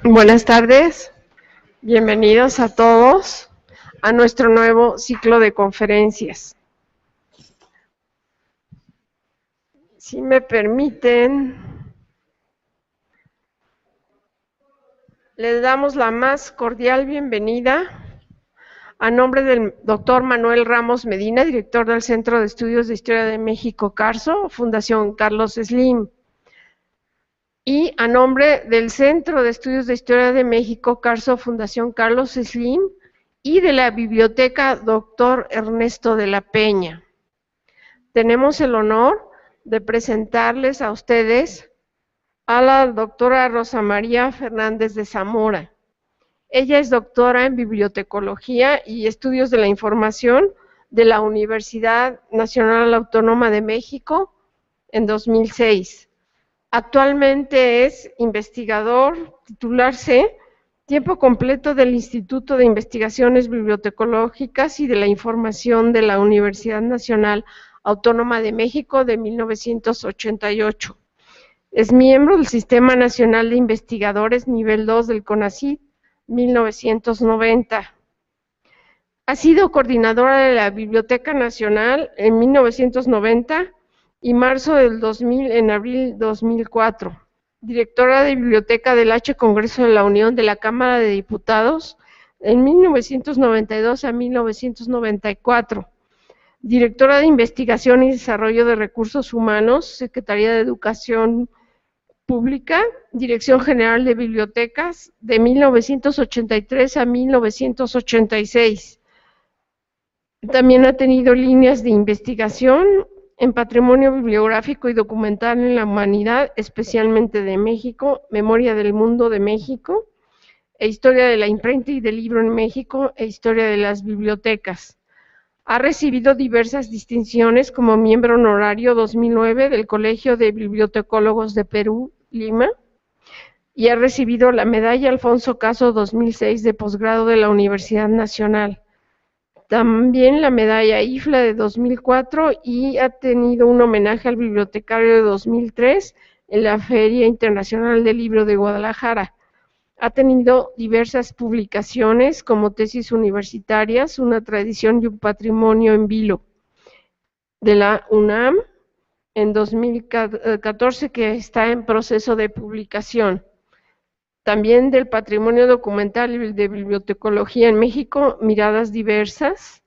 Buenas tardes, bienvenidos a todos a nuestro nuevo ciclo de conferencias. Si me permiten, les damos la más cordial bienvenida a nombre del doctor Manuel Ramos Medina, director del Centro de Estudios de Historia de México, CARSO, Fundación Carlos Slim. Y a nombre del Centro de Estudios de Historia de México, CARSO, Fundación Carlos Slim, y de la Biblioteca Dr. Ernesto de la Peña. Tenemos el honor de presentarles a ustedes a la doctora Rosa María Fernández de Zamora. Ella es doctora en Bibliotecología y Estudios de la Información de la Universidad Nacional Autónoma de México en 2006. Actualmente es investigador, titular C, tiempo completo del Instituto de Investigaciones Bibliotecológicas y de la Información de la Universidad Nacional Autónoma de México de 1988. Es miembro del Sistema Nacional de Investigadores Nivel 2 del CONACYT, 1990. Ha sido coordinadora de la Biblioteca Nacional en 1990 y marzo del 2000 en abril 2004. Directora de Biblioteca del H. Congreso de la Unión de la Cámara de Diputados en 1992 a 1994. Directora de Investigación y Desarrollo de Recursos Humanos, Secretaría de Educación Pública, Dirección General de Bibliotecas, de 1983 a 1986. También ha tenido líneas de investigación en Patrimonio Bibliográfico y Documental en la Humanidad, especialmente de México, Memoria del Mundo de México, e Historia de la Imprenta y del Libro en México, e Historia de las Bibliotecas. Ha recibido diversas distinciones como miembro honorario 2009 del Colegio de Bibliotecólogos de Perú, Lima, y ha recibido la Medalla Alfonso Caso 2006 de posgrado de la Universidad Nacional. También la Medalla IFLA de 2004 y ha tenido un homenaje al bibliotecario de 2003 en la Feria Internacional del Libro de Guadalajara. Ha tenido diversas publicaciones como tesis universitarias, una tradición y un patrimonio en vilo de la UNAM en 2014 que está en proceso de publicación. También del patrimonio documental y de bibliotecología en México, Miradas Diversas,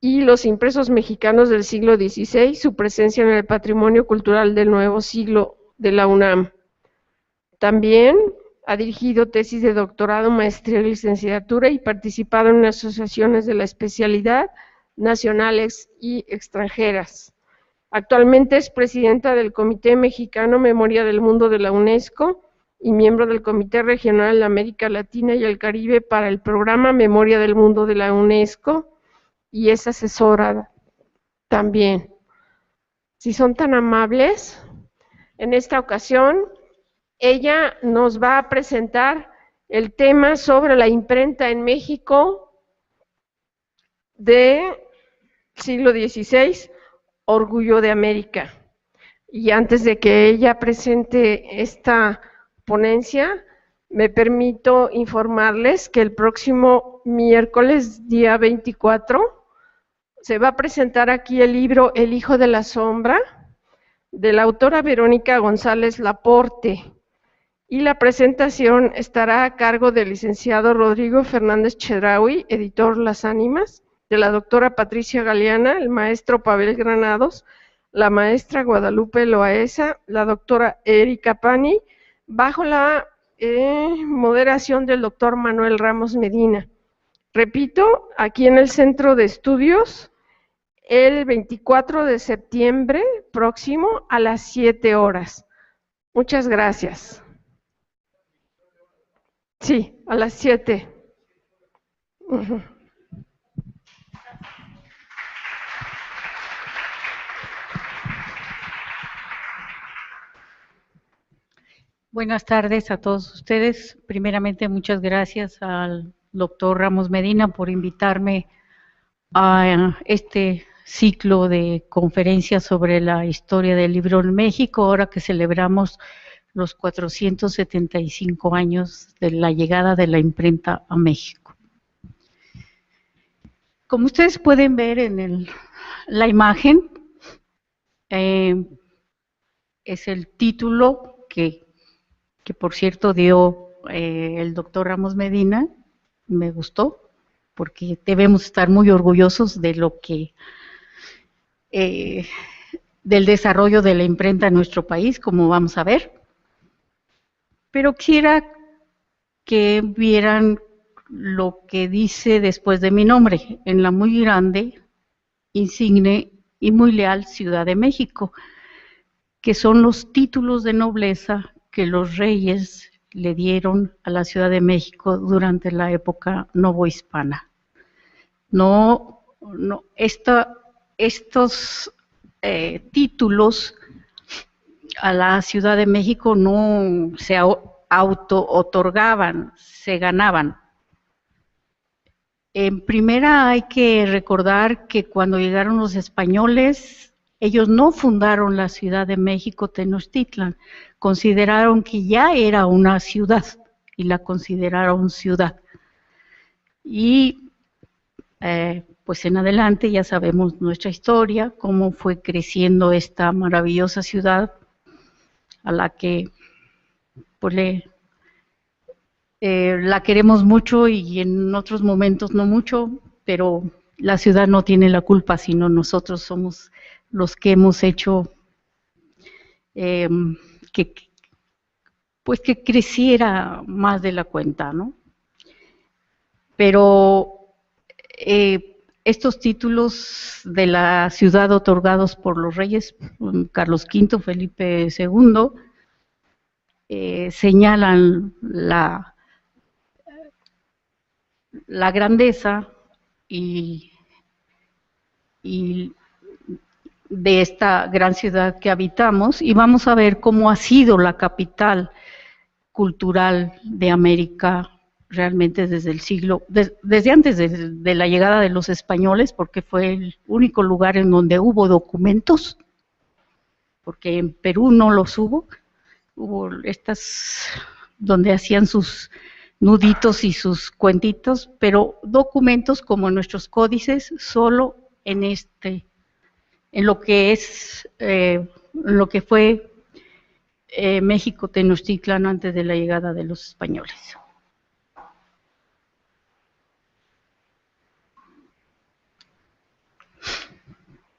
y los impresos mexicanos del siglo XVI, su presencia en el patrimonio cultural del nuevo siglo de la UNAM. También ha dirigido tesis de doctorado, maestría y licenciatura y participado en asociaciones de la especialidad nacionales y extranjeras. Actualmente es presidenta del Comité Mexicano Memoria del Mundo de la UNESCO y miembro del Comité Regional de América Latina y el Caribe para el programa Memoria del Mundo de la UNESCO y es asesora también. Si son tan amables, en esta ocasión ella nos va a presentar el tema sobre la imprenta en México del siglo XVI, Orgullo de América. Y antes de que ella presente esta ponencia, me permito informarles que el próximo miércoles, día 24, se va a presentar aquí el libro El Hijo de la Sombra, de la autora Verónica González Laporte. Y la presentación estará a cargo del licenciado Rodrigo Fernández Chedraui, editor Las Ánimas, de la doctora Patricia Galeana, el maestro Pavel Granados, la maestra Guadalupe Loaesa, la doctora Erika Pani, bajo la moderación del doctor Manuel Ramos Medina. Repito, aquí en el Centro de Estudios, el 24 de septiembre próximo a las 7 horas. Muchas gracias. Sí, a las 7. Buenas tardes a todos ustedes. Primeramente, muchas gracias al doctor Ramos Medina por invitarme a este ciclo de conferencias sobre la historia del libro en México, ahora que celebramos los 475 años de la llegada de la imprenta a México. Como ustedes pueden ver en la imagen, es el título que por cierto dio el doctor Ramos Medina. Me gustó, porque debemos estar muy orgullosos de lo que del desarrollo de la imprenta en nuestro país, como vamos a ver. Pero quisiera que vieran lo que dice después de mi nombre, en la muy grande, insigne y muy leal Ciudad de México, que son los títulos de nobleza que los reyes le dieron a la Ciudad de México durante la época novohispana. Estos títulos a la Ciudad de México no se auto-otorgaban, se ganaban. En primera hay que recordar que cuando llegaron los españoles, ellos no fundaron la Ciudad de México Tenochtitlan, consideraron que ya era una ciudad y la consideraron ciudad. Y pues en adelante ya sabemos nuestra historia, cómo fue creciendo esta maravillosa ciudad a la que pues la queremos mucho y en otros momentos no mucho, pero la ciudad no tiene la culpa, sino nosotros somos los que hemos hecho que creciera más de la cuenta, ¿no? Pero estos títulos de la ciudad otorgados por los reyes Carlos V, Felipe II, señalan la grandeza y de esta gran ciudad que habitamos, y vamos a ver cómo ha sido la capital cultural de América realmente desde el desde antes de la llegada de los españoles, porque fue el único lugar en donde hubo documentos, porque en Perú no los hubo estas donde hacían sus nuditos y sus cuentitos, pero documentos como nuestros códices solo en lo que fue México Tenochtitlan antes de la llegada de los españoles.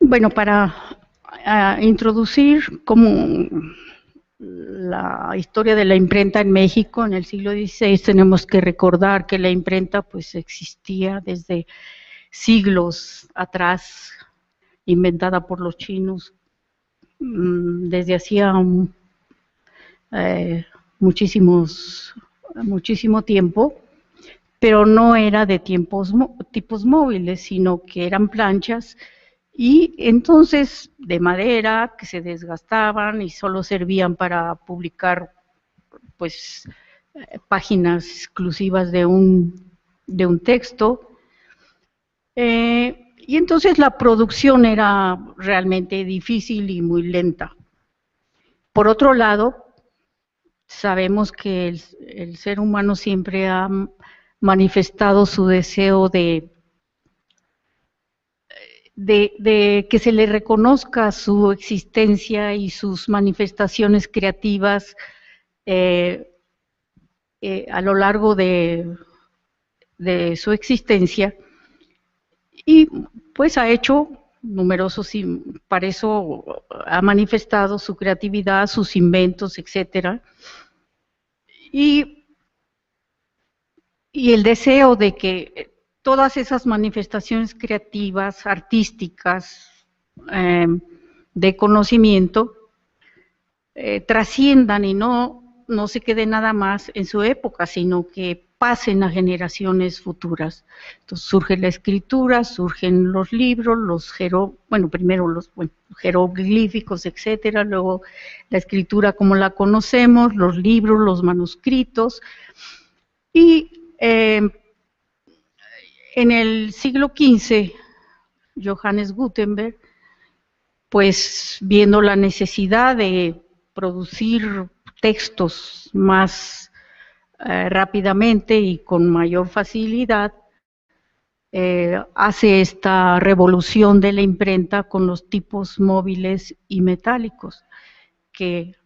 Bueno, para introducir como la historia de la imprenta en México en el siglo XVI, tenemos que recordar que la imprenta pues existía desde siglos atrás, inventada por los chinos desde hacía muchísimo tiempo, pero no era de tipos móviles, sino que eran planchas y entonces de madera que se desgastaban y solo servían para publicar pues páginas exclusivas de un texto. Y entonces la producción era realmente difícil y muy lenta. Por otro lado, sabemos que el ser humano siempre ha manifestado su deseo de que se le reconozca su existencia y sus manifestaciones creativas a lo largo de su existencia, y pues ha hecho numerosos, para eso ha manifestado su creatividad, sus inventos, etcétera, y el deseo de que todas esas manifestaciones creativas, artísticas, de conocimiento, trasciendan y no se quede nada más en su época, sino que pasen a generaciones futuras. Entonces surge la escritura, surgen los libros, primero los jeroglíficos, etcétera, luego la escritura como la conocemos, los libros, los manuscritos, y en el siglo XV, Johannes Gutenberg, pues viendo la necesidad de producir textos más rápidamente y con mayor facilidad, hace esta revolución de la imprenta con los tipos móviles y metálicos que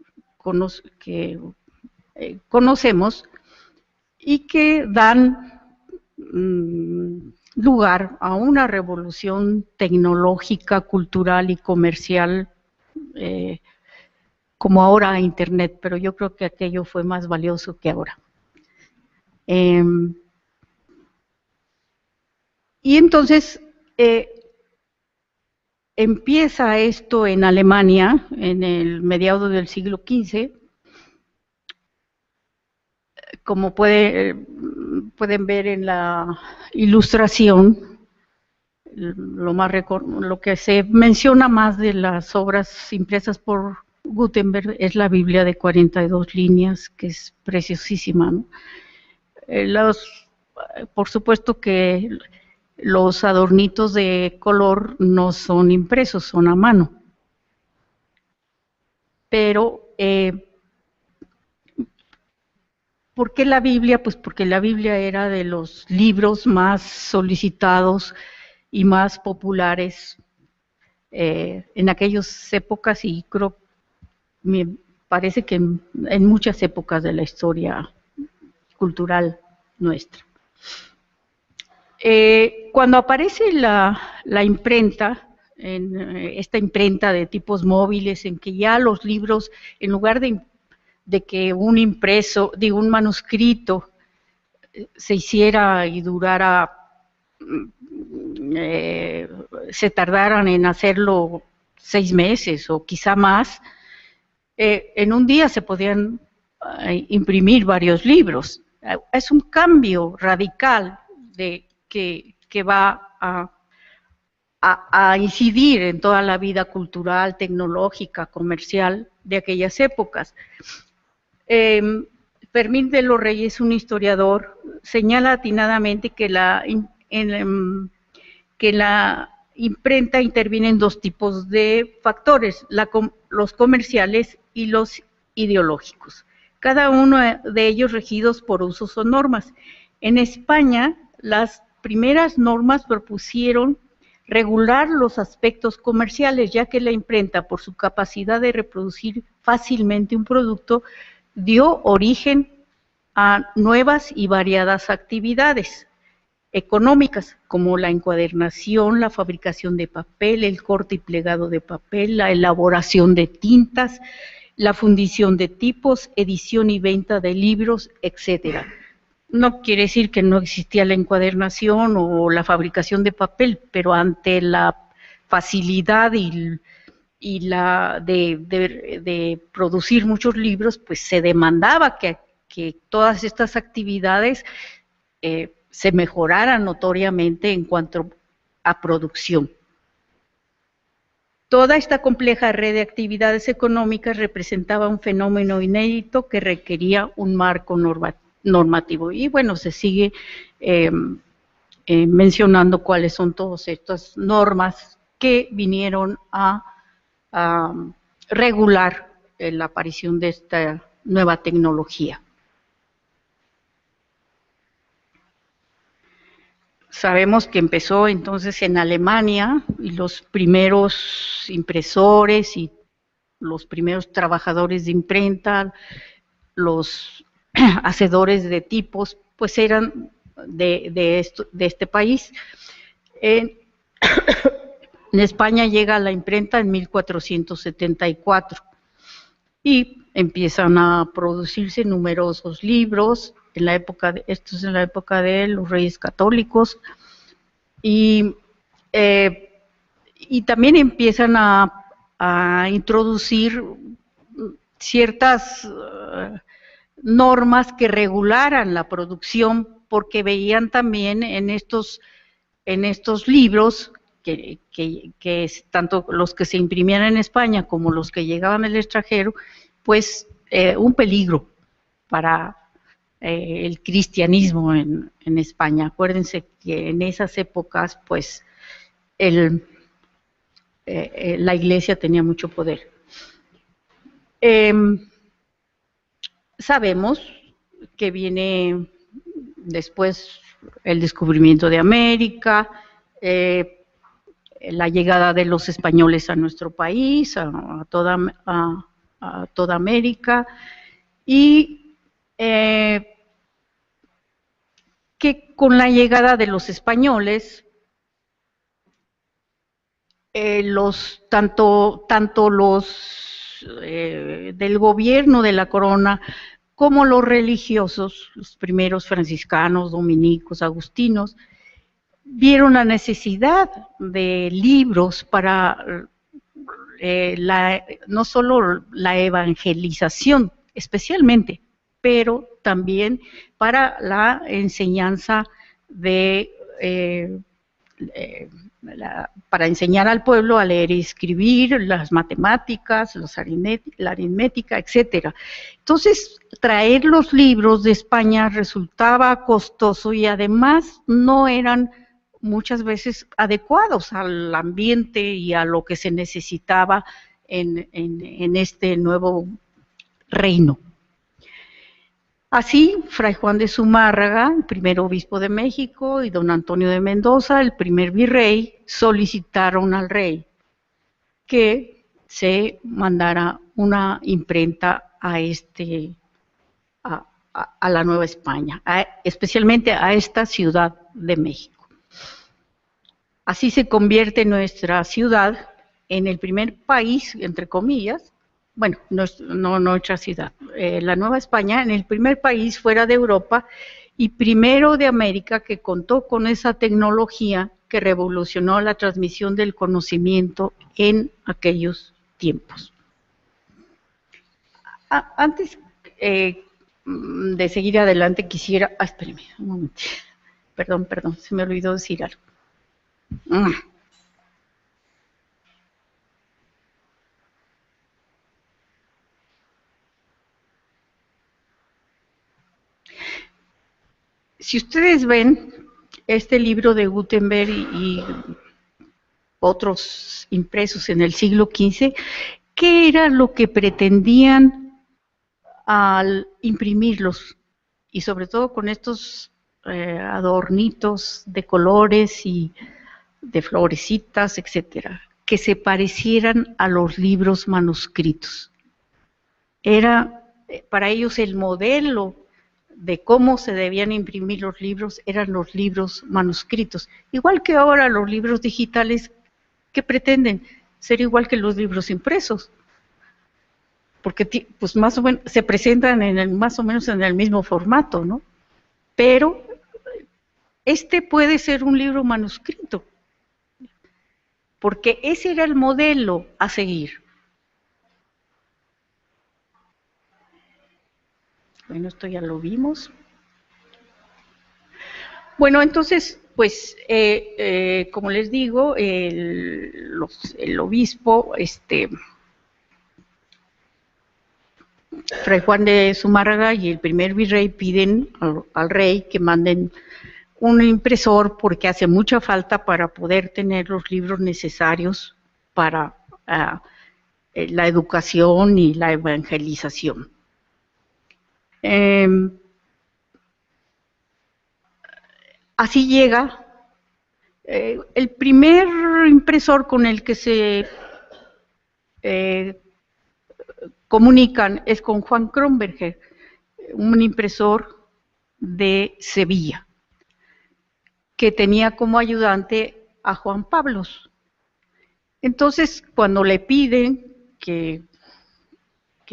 conocemos y que dan lugar a una revolución tecnológica, cultural y comercial, como ahora Internet, pero yo creo que aquello fue más valioso que ahora. Y entonces empieza esto en Alemania en el mediados del siglo XV. Como pueden ver en la ilustración, lo que se menciona más de las obras impresas por Gutenberg es la Biblia de 42 líneas, que es preciosísima, ¿no? Por supuesto que los adornitos de color no son impresos, son a mano. Pero, ¿por qué la Biblia? Pues porque la Biblia era de los libros más solicitados y más populares en aquellas épocas, y creo, me parece que en muchas épocas de la historia cultural nuestra. Cuando aparece la imprenta, esta imprenta de tipos móviles, en que ya los libros, en lugar de que un manuscrito se hiciera y durara, se tardaran en hacerlo 6 meses o quizá más, en un día se podían imprimir varios libros. Es un cambio radical que va a incidir en toda la vida cultural, tecnológica, comercial de aquellas épocas. Fermín de los Reyes, un historiador, señala atinadamente que la imprenta interviene en 2 tipos de factores, los comerciales y los ideológicos, cada uno de ellos regidos por usos o normas. En España, las primeras normas propusieron regular los aspectos comerciales, ya que la imprenta, por su capacidad de reproducir fácilmente un producto, dio origen a nuevas y variadas actividades económicas, como la encuadernación, la fabricación de papel, el corte y plegado de papel, la elaboración de tintas, la fundición de tipos, edición y venta de libros, etcétera. No quiere decir que no existía la encuadernación o la fabricación de papel, pero ante la facilidad y la de producir muchos libros, pues se demandaba que todas estas actividades se mejoraran notoriamente en cuanto a producción. Toda esta compleja red de actividades económicas representaba un fenómeno inédito que requería un marco normativo. Y bueno, se sigue mencionando cuáles son todas estas normas que vinieron a regular la aparición de esta nueva tecnología. Sabemos que empezó entonces en Alemania, y los primeros impresores y los primeros trabajadores de imprenta, los hacedores de tipos, pues eran de este país. En España llega la imprenta en 1474 y empiezan a producirse numerosos libros. Esto es en la época de los Reyes Católicos, y también empiezan a introducir ciertas normas que regularan la producción, porque veían también en estos libros que tanto los que se imprimían en España como los que llegaban del extranjero, pues un peligro para el cristianismo en España. Acuérdense que en esas épocas, pues, la Iglesia tenía mucho poder. sabemos que viene después el descubrimiento de América, la llegada de los españoles a nuestro país, a toda América, y que con la llegada de los españoles, tanto los del gobierno de la corona como los religiosos, los primeros franciscanos, dominicos, agustinos, vieron la necesidad de libros para no solo la evangelización, especialmente, pero también para la enseñanza para enseñar al pueblo a leer y escribir, las matemáticas, la aritmética, etcétera. Entonces, traer los libros de España resultaba costoso y además no eran muchas veces adecuados al ambiente y a lo que se necesitaba en este nuevo reino. Así, Fray Juan de Zumárraga, el primer obispo de México, y don Antonio de Mendoza, el primer virrey, solicitaron al rey que se mandara una imprenta a la Nueva España, especialmente a esta Ciudad de México. Así se convierte nuestra ciudad en el primer país, entre comillas, bueno, no nuestra ciudad, la Nueva España, en el primer país fuera de Europa y primero de América que contó con esa tecnología que revolucionó la transmisión del conocimiento en aquellos tiempos. Antes de seguir adelante quisiera... espérame un momento. Perdón, se me olvidó decir algo. Si ustedes ven este libro de Gutenberg y otros impresos en el siglo XV, ¿qué era lo que pretendían al imprimirlos? Y sobre todo con estos adornitos de colores y de florecitas, etcétera, que se parecieran a los libros manuscritos. Era para ellos el modelo de cómo se debían imprimir los libros eran los libros manuscritos. Igual que ahora los libros digitales que pretenden ser igual que los libros impresos, porque pues más o menos se presentan más o menos en el mismo formato, ¿no? Pero este puede ser un libro manuscrito, porque ese era el modelo a seguir. Bueno, esto ya lo vimos. Bueno, entonces, pues, como les digo, el obispo, Fray Juan de Zumárraga y el primer virrey piden al rey que manden un impresor porque hace mucha falta para poder tener los libros necesarios para la educación y la evangelización. Así llega el primer impresor con el que se comunican es con Juan Kronberger, un impresor de Sevilla, que tenía como ayudante a Juan Pablos. Entonces, cuando le piden que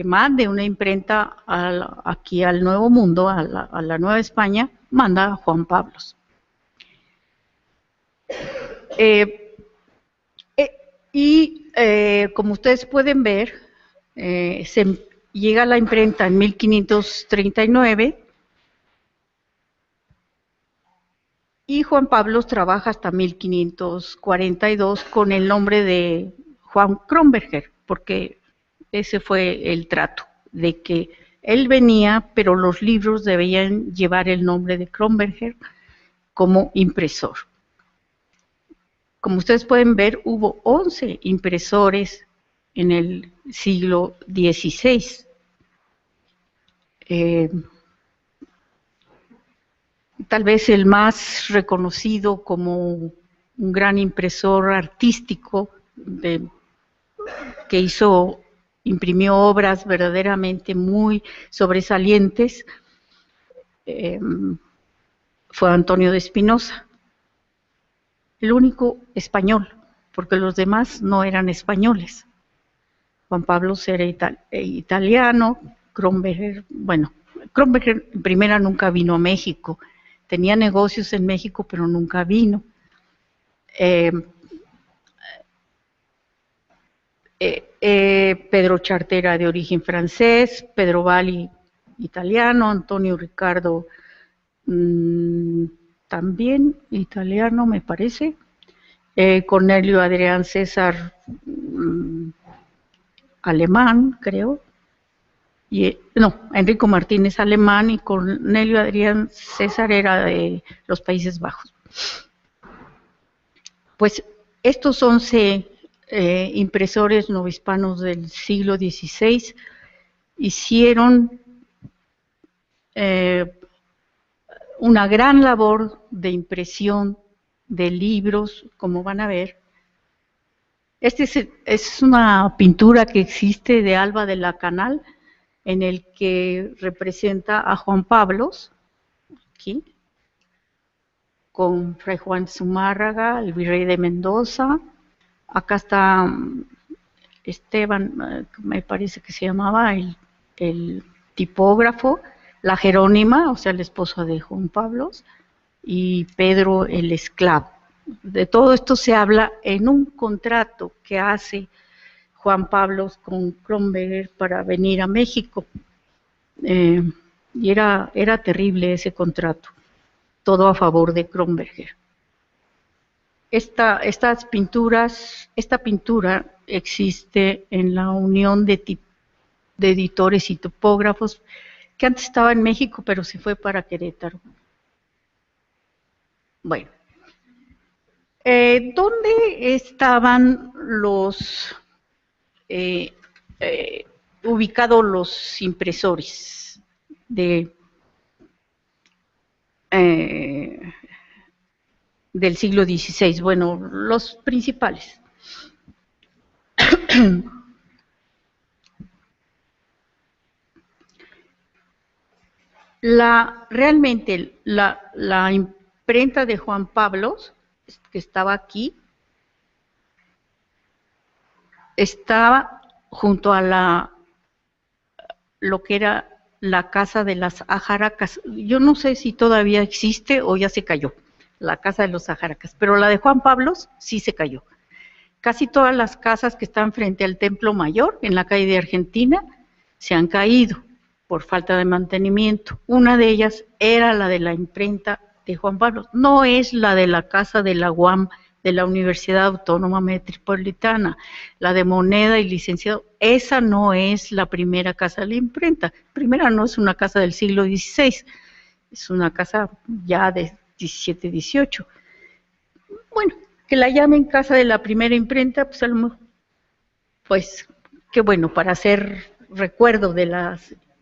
mande una imprenta aquí al Nuevo Mundo, a la Nueva España, manda a Juan Pablos. Como ustedes pueden ver, llega la imprenta en 1539 y Juan Pablos trabaja hasta 1542 con el nombre de Juan Kronberger, porque ese fue el trato, de que él venía, pero los libros debían llevar el nombre de Kronberger como impresor. Como ustedes pueden ver, hubo 11 impresores en el siglo XVI. eh, tal vez el más reconocido como un gran impresor artístico que imprimió obras verdaderamente muy sobresalientes, fue Antonio de Espinosa, el único español, porque los demás no eran españoles. Juan Pablo era italiano, Kronberger, bueno, Kronberger en primera nunca vino a México, tenía negocios en México, pero nunca vino. Pedro Chartera de origen francés, Pedro Valli italiano, Antonio Ricardo también italiano me parece, Cornelio Adrián César alemán creo, Enrico Martínez alemán y Cornelio Adrián César era de los Países Bajos. Pues estos 11 impresores novohispanos del siglo XVI hicieron una gran labor de impresión de libros, como van a ver. Es una pintura que existe de Alba de la Canal, en el que representa a Juan Pablos, aquí, con Fray Juan Zumárraga, el virrey de Mendoza. Acá está Esteban, me parece que se llamaba, el tipógrafo, la Jerónima, o sea, la esposa de Juan Pablos, y Pedro el esclavo. De todo esto se habla en un contrato que hace Juan Pablos con Kronberger para venir a México. Y era terrible ese contrato, todo a favor de Kronberger. Esta pintura existe en la Unión de Editores y Topógrafos, que antes estaba en México, pero se fue para Querétaro. Bueno, ¿dónde estaban ubicados los impresores del siglo XVI? Bueno, los principales. Realmente la imprenta de Juan Pablos, que estaba aquí, estaba junto a lo que era la Casa de las Ajaracas. Yo no sé si todavía existe o ya se cayó, la Casa de los Ajaracas, pero la de Juan Pablos sí se cayó. Casi todas las casas que están frente al Templo Mayor, en la calle de Argentina, se han caído por falta de mantenimiento. Una de ellas era la de la imprenta de Juan Pablo, no es la de la Casa de la UAM, de la Universidad Autónoma Metropolitana, la de Moneda y Licenciado. Esa no es la primera casa de la imprenta. Primera no es una casa del siglo XVI, es una casa ya de 17, 18. Bueno, que la llamen casa de la primera imprenta, pues a lo mejor, pues qué bueno, para hacer recuerdo de la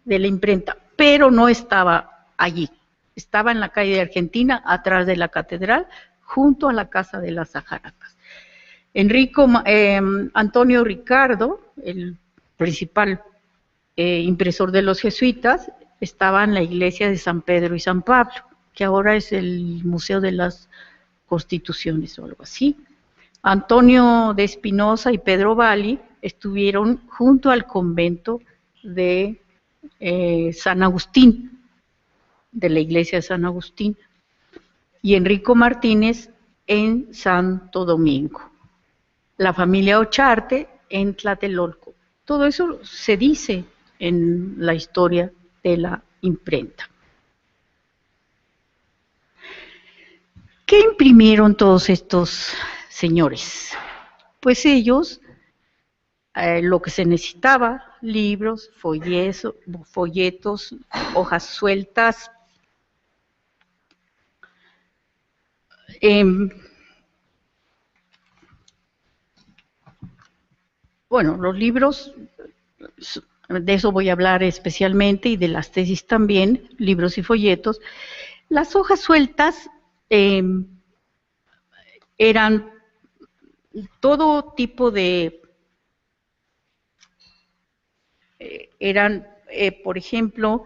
imprenta, pero no estaba allí, estaba en la calle de Argentina, atrás de la catedral, junto a la Casa de las Ajaracas. Antonio Ricardo, el principal impresor de los jesuitas, estaba en la iglesia de San Pedro y San Pablo, que ahora es el Museo de las Constituciones o algo así. Antonio de Espinosa y Pedro Valli estuvieron junto al convento de San Agustín, de la iglesia de San Agustín, y Enrico Martínez en Santo Domingo. La familia Ocharte en Tlatelolco. Todo eso se dice en la historia de la imprenta. ¿Qué imprimieron todos estos señores? Pues ellos, lo que se necesitaba, libros, folletos, hojas sueltas. Bueno, los libros de eso voy a hablar especialmente, y de las tesis también, libros y folletos. Las hojas sueltas eran todo tipo de, por ejemplo,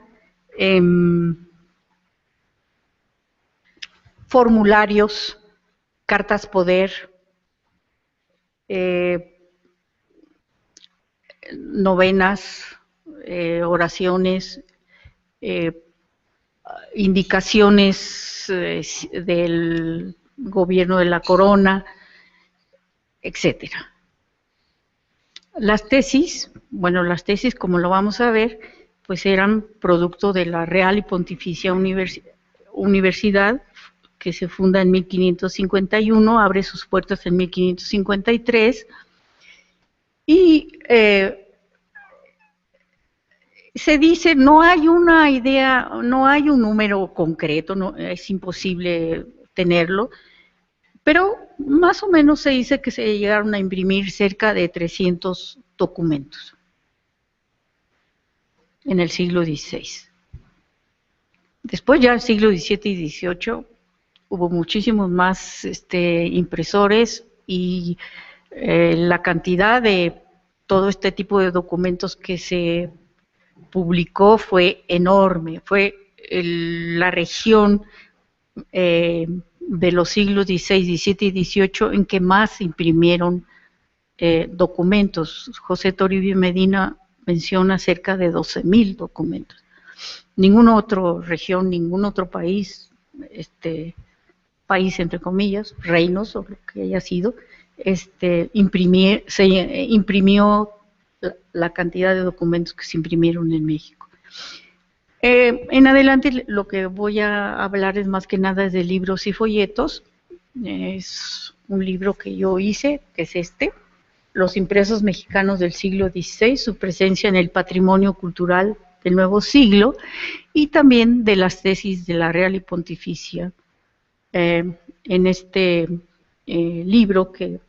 formularios, cartas poder, novenas, oraciones, indicaciones del gobierno de la corona, etcétera. Las tesis, bueno, las tesis, como lo vamos a ver, pues eran producto de la Real y Pontificia Universidad, que se funda en 1551, abre sus puertas en 1553, y se dice, no hay una idea, no hay un número concreto, no, es imposible tenerlo, pero más o menos se dice que se llegaron a imprimir cerca de 300 documentos en el siglo XVI. Después ya en el siglo XVII y XVIII hubo muchísimos más impresores, y la cantidad de todo este tipo de documentos que se publicó fue enorme. Fue la región de los siglos XVI, XVII y XVIII en que más se imprimieron documentos. José Toribio Medina menciona cerca de 12,000 documentos. Ninguna otra región, ningún otro país, país entre comillas, reinos o lo que haya sido, se imprimió la cantidad de documentos que se imprimieron en México. En adelante lo que voy a hablar es más que nada de libros y folletos. Es un libro que yo hice, que es Los impresos mexicanos del siglo XVI, su presencia en el patrimonio cultural del nuevo siglo, y también de las tesis de la Real y Pontificia. En este libro, que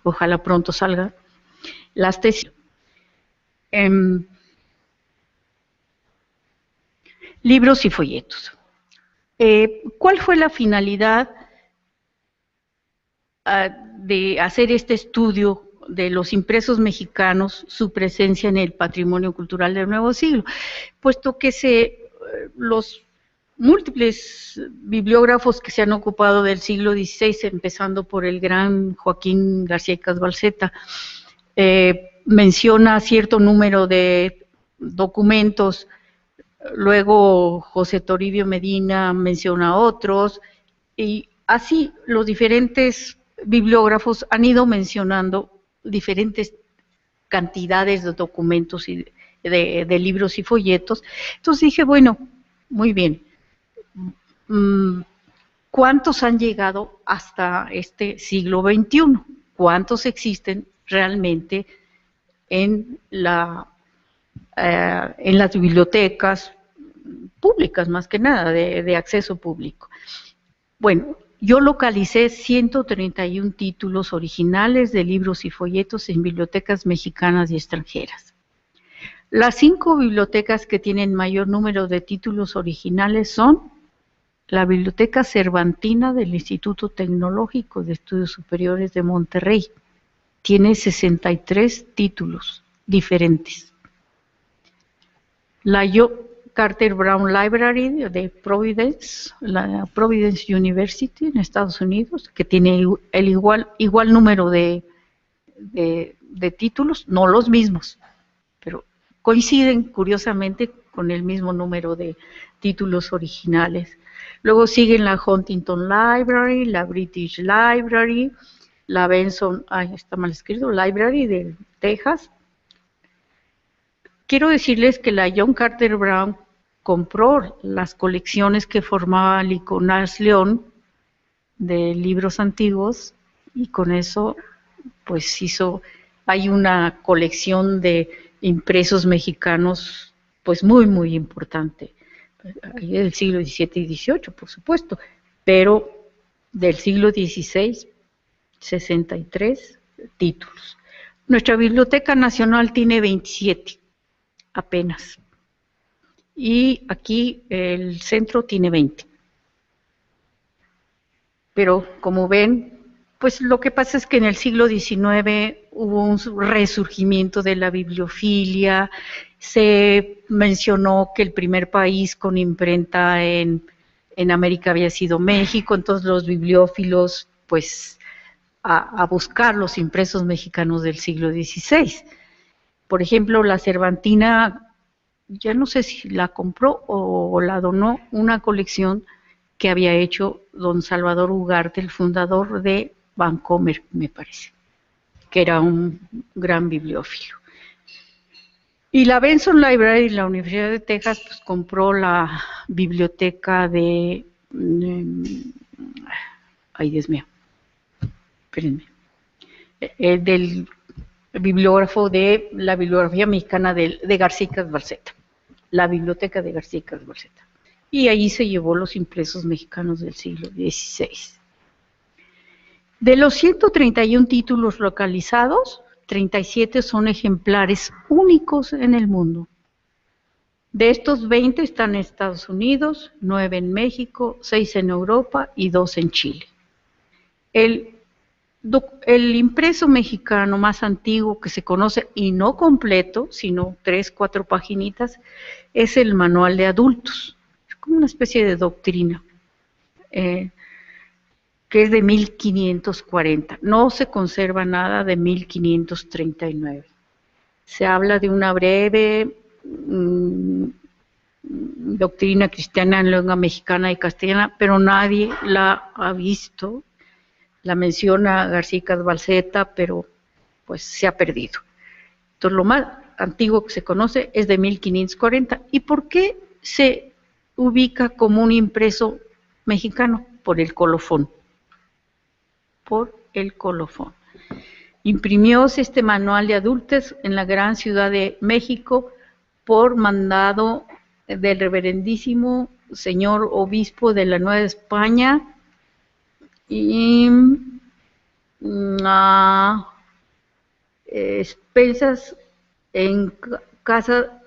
ojalá pronto salga, las tesis. Libros y folletos. ¿Cuál fue la finalidad de hacer este estudio de los impresos mexicanos, su presencia en el patrimonio cultural del nuevo siglo? Puesto que los múltiples bibliógrafos que se han ocupado del siglo XVI, empezando por el gran Joaquín García Casbalceta, menciona cierto número de documentos. Luego José Toribio Medina menciona otros, y así los diferentes bibliógrafos han ido mencionando diferentes cantidades de documentos y de libros y folletos. Entonces dije, bueno, muy bien, ¿cuántos han llegado hasta este siglo XXI? ¿Cuántos existen realmente en las bibliotecas públicas, más que nada, de acceso público? Bueno, yo localicé 131 títulos originales de libros y folletos en bibliotecas mexicanas y extranjeras. Las 5 bibliotecas que tienen mayor número de títulos originales son la Biblioteca Cervantina del Instituto Tecnológico de Estudios Superiores de Monterrey. Tiene 63 títulos diferentes. La John Carter Brown Library de Providence, la Providence University en Estados Unidos, que tiene el igual número de títulos, no los mismos, pero coinciden curiosamente con el mismo número de títulos originales. Luego siguen la Huntington Library, la British Library, la Benson, está mal escrito, Library de Texas. Quiero decirles que la John Carter Brown compró las colecciones que formaba Liconas León de libros antiguos, y con eso pues hay una colección de impresos mexicanos pues muy importante, del siglo XVII y XVIII, por supuesto, pero del siglo XVI, 63 títulos. Nuestra Biblioteca Nacional tiene 27, apenas. Y aquí el centro tiene 20. Pero como ven, pues lo que pasa es que en el siglo XIX hubo un resurgimiento de la bibliofilia, se mencionó que el primer país con imprenta en América había sido México, entonces los bibliófilos, pues, a buscar los impresos mexicanos del siglo XVI. Por ejemplo, la Cervantina, ya no sé si la compró o la donó, una colección que había hecho don Salvador Ugarte, el fundador de Vancomer, me parece, que era un gran bibliófilo. Y la Benson Library, la Universidad de Texas, pues compró la biblioteca de... ay, Dios mío, espérenme. Del bibliógrafo de la bibliografía mexicana de García Barceta, la biblioteca de García Barceta. Y ahí se llevó los impresos mexicanos del siglo XVI. De los 131 títulos localizados, 37 son ejemplares únicos en el mundo. De estos 20 están en Estados Unidos, 9 en México, 6 en Europa y 2 en Chile. El impreso mexicano más antiguo que se conoce, y no completo, sino 3, 4 paginitas, es el Manual de Adultos. Es como una especie de doctrina, que es de 1540. No se conserva nada de 1539. Se habla de una breve doctrina cristiana en lengua mexicana y castellana, pero nadie la ha visto. La menciona García Barceta, pero pues se ha perdido. Entonces, lo más antiguo que se conoce es de 1540. ¿Y por qué se ubica como un impreso mexicano? Por el colofón. Por el colofón. Imprimióse este manual de adultos en la gran ciudad de México por mandado del reverendísimo señor obispo de la Nueva España y expensas en casa,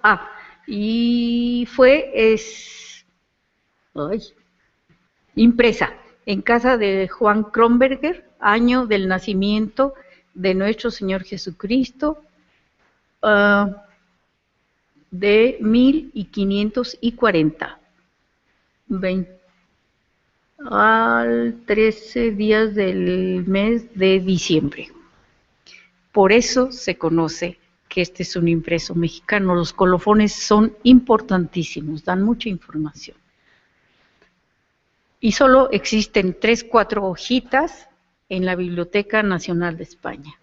y fue impresa en casa de Juan Kronberger, año del nacimiento de nuestro Señor Jesucristo, de 1540, al 13 días del mes de diciembre. Por eso se conoce que este es un impreso mexicano. Los colofones son importantísimos, dan mucha información. Y solo existen 3, 4 hojitas en la Biblioteca Nacional de España.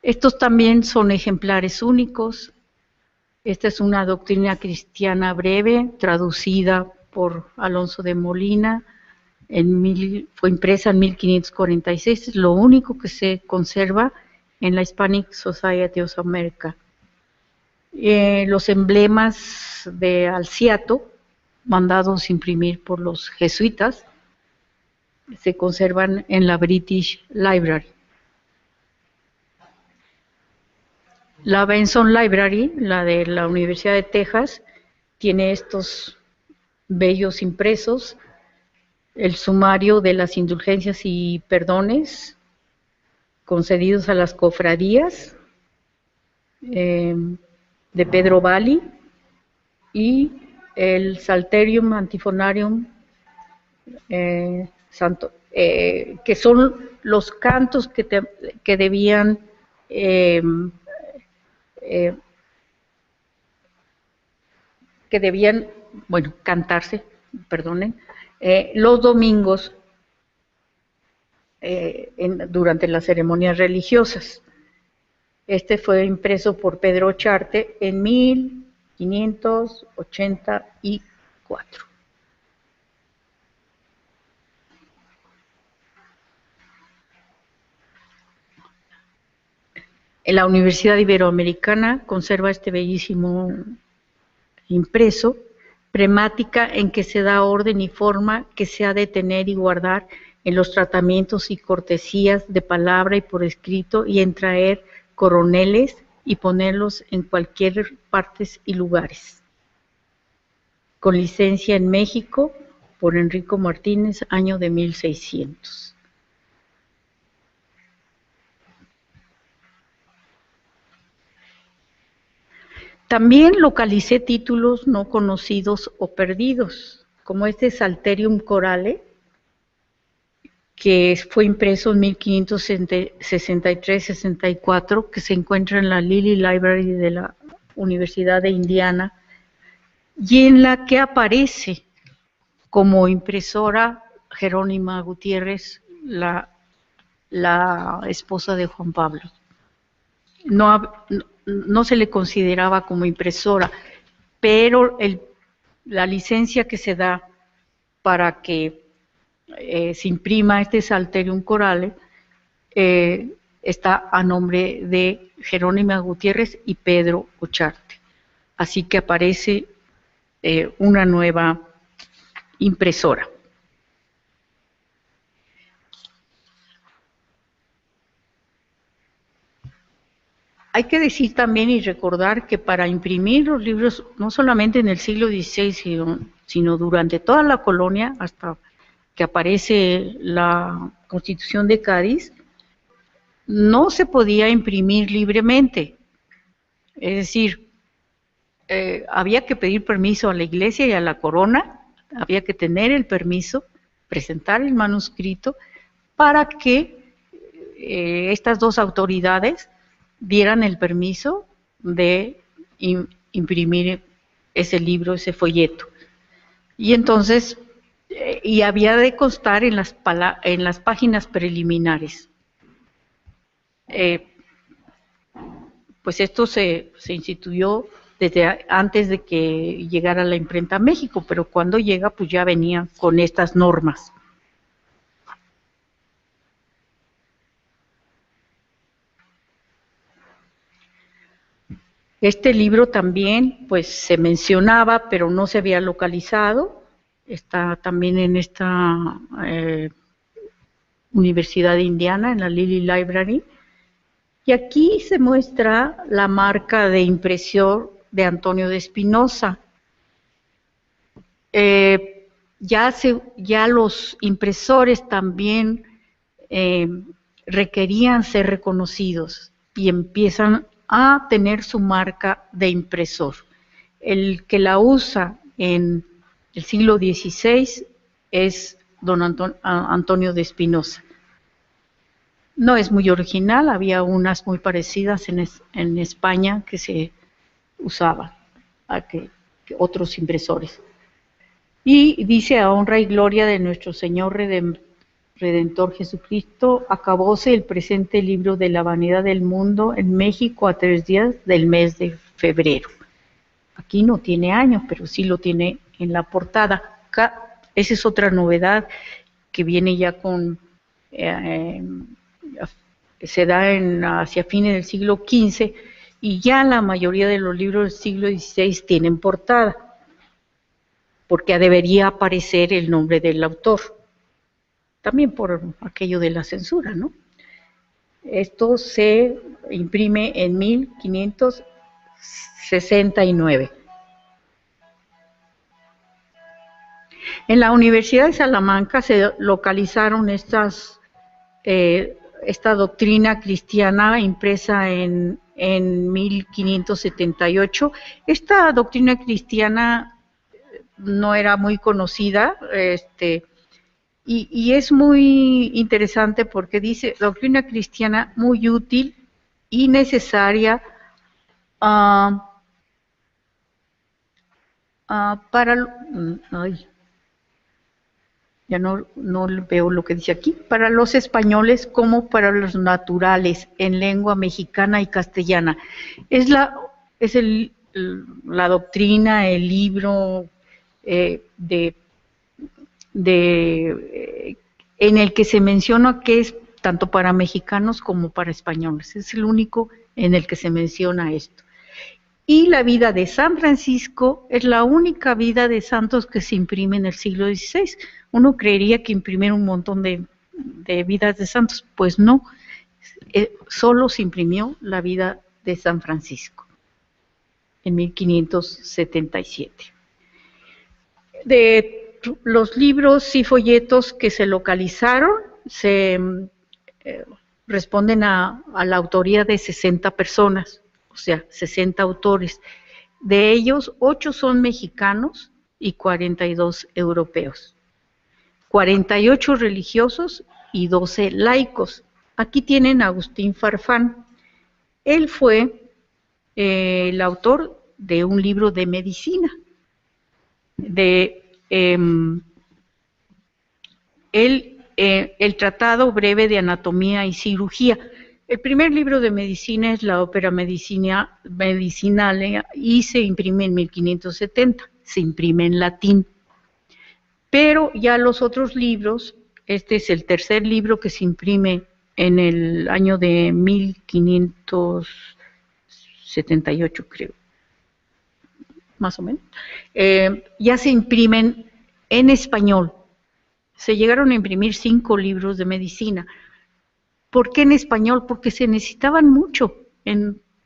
Estos también son ejemplares únicos. Esta es una doctrina cristiana breve, traducida por Alonso de Molina, fue impresa en 1546, es lo único que se conserva en la Hispanic Society of America. Los emblemas de Alciato, mandados imprimir por los jesuitas, se conservan en la British Library. La Benson Library, la de la Universidad de Texas, tiene estos bellos impresos, el sumario de las indulgencias y perdones concedidos a las cofradías de Pedro Valli, y el Psalterium Antiphonarium Santo, que son los cantos que debían cantarse, perdonen, los domingos durante las ceremonias religiosas. Este fue impreso por Pedro Charte en 1584. En la Universidad Iberoamericana conserva este bellísimo impreso, premática en que se da orden y forma que se ha de tener y guardar en los tratamientos y cortesías de palabra y por escrito, y en traer coroneles y ponerlos en cualquier partes y lugares. Con licencia en México por Enrico Martínez, año de 1600. También localicé títulos no conocidos o perdidos, como este Psalterium Chorale, que fue impreso en 1563-64, que se encuentra en la Lilly Library de la Universidad de Indiana, y en la que aparece como impresora Jerónima Gutiérrez, la esposa de Juan Pablo. No se le consideraba como impresora, pero la licencia que se da para que se imprima este Psalterium Chorale está a nombre de Jerónima Gutiérrez y Pedro Ocharte. Así que aparece una nueva impresora. Hay que decir también y recordar que para imprimir los libros, no solamente en el siglo XVI, sino durante toda la colonia, hasta que aparece la Constitución de Cádiz, no se podía imprimir libremente. Es decir, había que pedir permiso a la Iglesia y a la Corona, había que tener el permiso, presentar el manuscrito, para que estas dos autoridades dieran el permiso de imprimir ese libro, ese folleto. Y entonces, y había de constar en las páginas preliminares. Pues esto se instituyó desde antes de que llegara la imprenta a México, pero cuando llega, pues ya venía con estas normas. Este libro también, pues, se mencionaba, pero no se había localizado. Está también en esta Universidad de Indiana, en la Lilly Library. Y aquí se muestra la marca de impresión de Antonio de Espinosa. Ya los impresores también requerían ser reconocidos y empiezan a tener su marca de impresor. El que la usa en el siglo XVI es don Antonio de Espinosa. No es muy original, había unas muy parecidas en España que se usaban que otros impresores. Y dice: a honra y gloria de nuestro Señor Redentor Jesucristo, acabóse el presente libro de la vanidad del mundo en México a 3 días del mes de febrero. Aquí no tiene años, pero sí lo tiene en la portada. Esa es otra novedad que viene ya con... se da hacia fines del siglo XV, y ya la mayoría de los libros del siglo XVI tienen portada, porque debería aparecer el nombre del autor, también por aquello de la censura, ¿no? Esto se imprime en 1569. En la Universidad de Salamanca se localizaron esta doctrina cristiana impresa en 1578. Esta doctrina cristiana no era muy conocida, y es muy interesante porque dice: doctrina cristiana muy útil y necesaria ya no veo lo que dice aquí, para los españoles como para los naturales, en lengua mexicana y castellana. Es la doctrina, el libro en el que se menciona que es tanto para mexicanos como para españoles. Es el único en el que se menciona esto. Y la vida de San Francisco es la única vida de santos que se imprime en el siglo XVI. Uno creería que imprimir un montón de vidas de santos, pues no, solo se imprimió la vida de San Francisco en 1577. De los libros y folletos que se localizaron, responden a la autoría de 60 personas, o sea, 60 autores. De ellos, 8 son mexicanos y 42 europeos. 48 religiosos y 12 laicos. Aquí tienen a Agustín Farfán. Él fue el autor de un libro de medicina. El Tratado Breve de Anatomía y Cirugía. El primer libro de medicina es la Opera Medicinale y se imprime en 1570. Se imprime en latín. Pero ya los otros libros, este es el tercer libro que se imprime en el año de 1578, creo, más o menos, ya se imprimen en español. Se llegaron a imprimir 5 libros de medicina. ¿Por qué en español? Porque se necesitaban mucho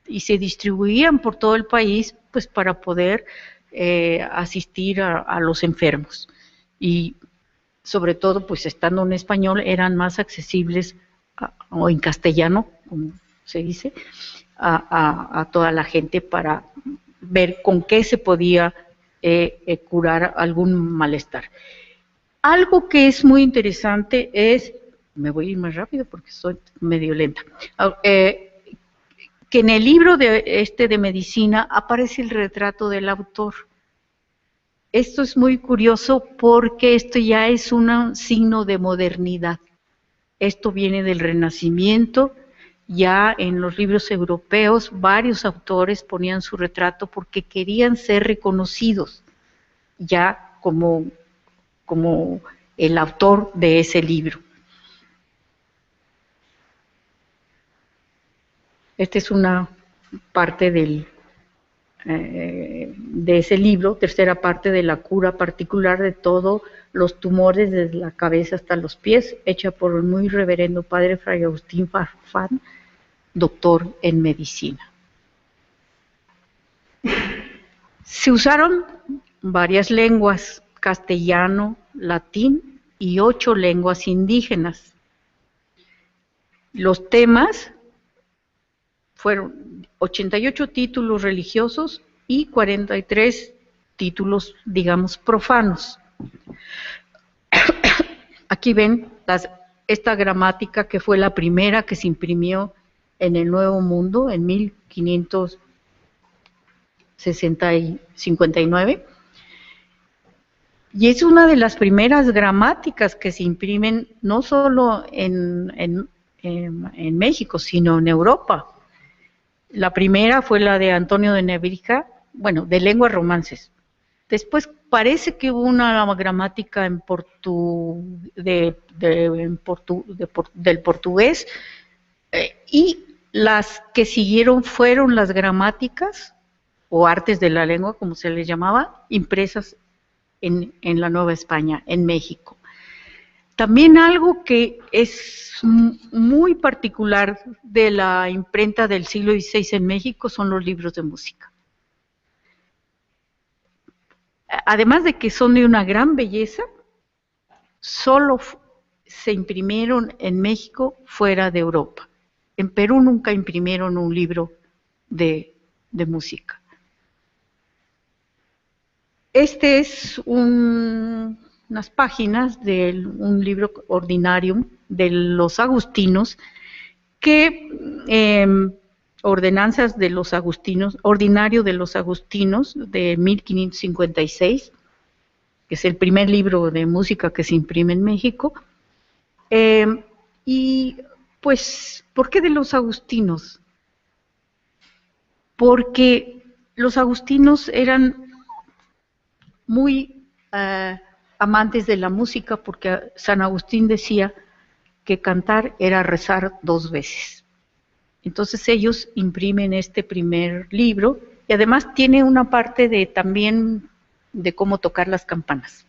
y se distribuían por todo el país, pues para poder asistir a los enfermos. Y sobre todo, pues estando en español, eran más accesibles, o en castellano, como se dice, a toda la gente para ver con qué se podía curar algún malestar. Algo que es muy interesante es, me voy a ir más rápido porque soy medio lenta, que en el libro de medicina aparece el retrato del autor. Esto es muy curioso porque esto ya es un signo de modernidad. Esto viene del Renacimiento. Ya en los libros europeos varios autores ponían su retrato porque querían ser reconocidos ya como el autor de ese libro. Esta es una parte de ese libro, tercera parte de la cura particular de todos los tumores desde la cabeza hasta los pies, hecha por un muy reverendo padre Fray Agustín Farfán, doctor en medicina. Se usaron varias lenguas, castellano, latín y 8 lenguas indígenas. Los temas fueron 88 títulos religiosos y 43 títulos, digamos, profanos. Aquí ven esta gramática que fue la primera que se imprimió en el Nuevo Mundo en 1559. Y es una de las primeras gramáticas que se imprimen no solo en México, sino en Europa. La primera fue la de Antonio de Nebrija, bueno, de lenguas romances. Después parece que hubo una gramática del portugués, y las que siguieron fueron las gramáticas o artes de la lengua, como se les llamaba, impresas en la Nueva España, en México. También algo que es muy particular de la imprenta del siglo XVI en México son los libros de música. Además de que son de una gran belleza, solo se imprimieron en México fuera de Europa. En Perú nunca imprimieron un libro de música. Este es unas páginas de un libro ordinario de los agustinos, ordenanzas de los agustinos, ordinario de los agustinos de 1556, que es el primer libro de música que se imprime en México. Y pues, ¿por qué de los agustinos? Porque los agustinos eran muy amantes de la música, porque San Agustín decía que cantar era rezar 2 veces. Entonces ellos imprimen este primer libro y además tiene una parte de también de cómo tocar las campanas.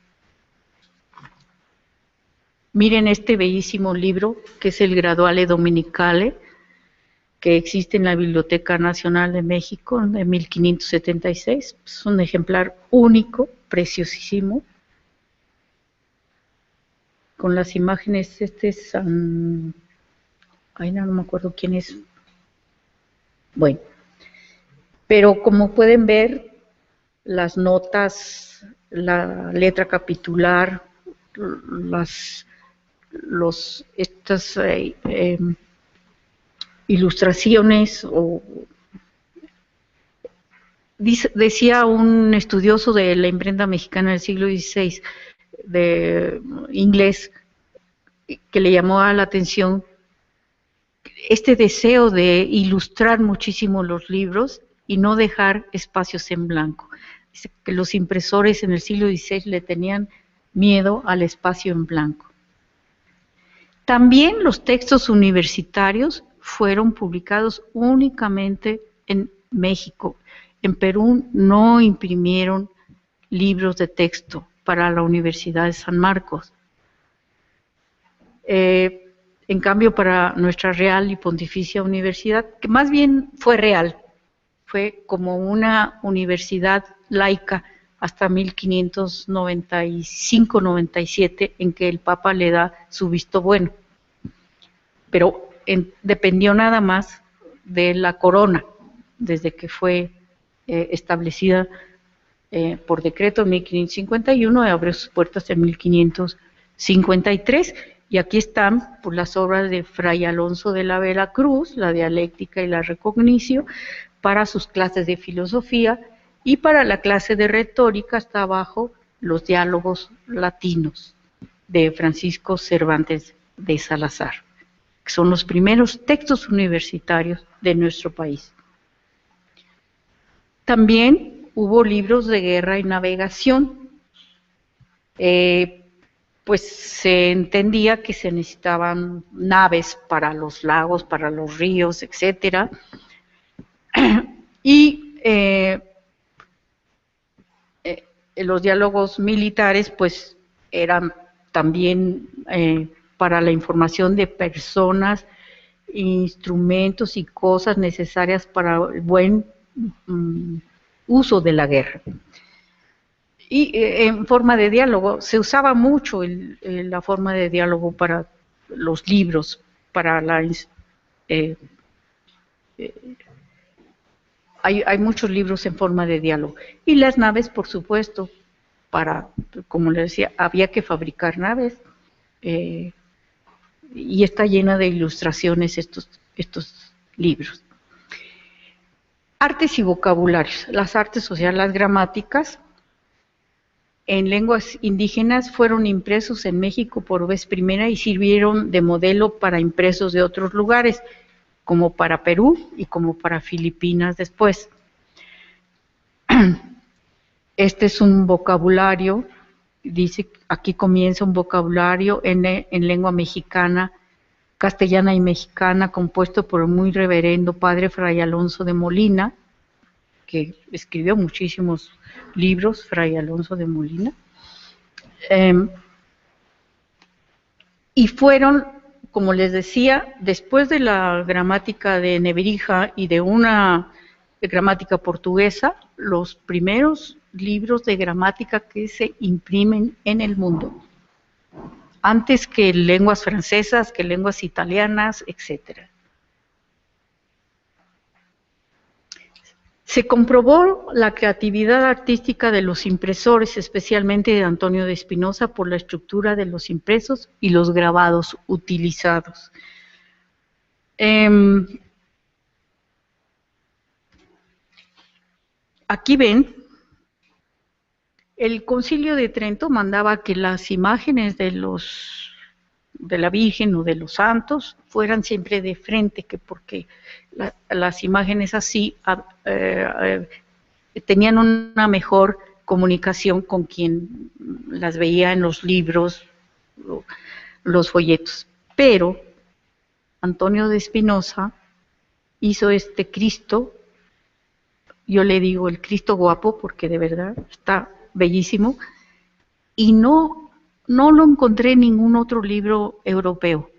Miren este bellísimo libro, que es el Graduale Dominicale, que existe en la Biblioteca Nacional de México de 1576. Es un ejemplar único, preciosísimo, con las imágenes. Este es ay, no me acuerdo quién es. Bueno, pero como pueden ver, las notas, la letra capitular, estas ilustraciones, decía un estudioso de la imprenta mexicana del siglo XVI, de inglés, que le llamó a la atención este deseo de ilustrar muchísimo los libros y no dejar espacios en blanco. Dice que los impresores en el siglo XVI le tenían miedo al espacio en blanco. También los textos universitarios fueron publicados únicamente en México. En Perú no imprimieron libros de texto para la Universidad de San Marcos. En cambio, para nuestra Real y Pontificia Universidad, que más bien fue real, fue como una universidad laica hasta 1595-97, en que el Papa le da su visto bueno. Pero dependió nada más de la corona, desde que fue establecida por decreto en 1551, y abrió sus puertas en 1553, y aquí están pues, las obras de Fray Alonso de la Vera Cruz, la dialéctica y la recognición, para sus clases de filosofía, y para la clase de retórica está abajo los diálogos latinos de Francisco Cervantes de Salazar, que son los primeros textos universitarios de nuestro país. También hubo libros de guerra y navegación. Pues se entendía que se necesitaban naves para los lagos, para los ríos, etcétera. Y los diálogos militares, pues, eran también para la información de personas, instrumentos y cosas necesarias para el buen uso de la guerra. Y en forma de diálogo, se usaba mucho la forma de diálogo para los libros, para la... hay muchos libros en forma de diálogo. Y las naves, por supuesto, como les decía, había que fabricar naves, y está llena de ilustraciones estos libros. Artes y vocabularios. Las artes, o sea, las gramáticas, en lenguas indígenas fueron impresos en México por vez primera y sirvieron de modelo para impresos de otros lugares, como para Perú y como para Filipinas después. Este es un vocabulario, dice, aquí comienza un vocabulario en lengua mexicana, castellana y mexicana, compuesto por el muy reverendo padre Fray Alonso de Molina, que escribió muchísimos libros, Fray Alonso de Molina, y fueron, como les decía, después de la gramática de Nebrija y de una gramática portuguesa, los primeros libros de gramática que se imprimen en el mundo, antes que lenguas francesas, que lenguas italianas, etcétera. Se comprobó la creatividad artística de los impresores, especialmente de Antonio de Espinosa, por la estructura de los impresos y los grabados utilizados. Aquí ven, el Concilio de Trento mandaba que las imágenes de la Virgen o de los santos fueran siempre de frente, que porque las imágenes así tenían una mejor comunicación con quien las veía en los libros, los folletos. Pero Antonio de Espinosa hizo este Cristo yo le digo el Cristo guapo, porque de verdad está bellísimo, y no lo encontré en ningún otro libro europeo.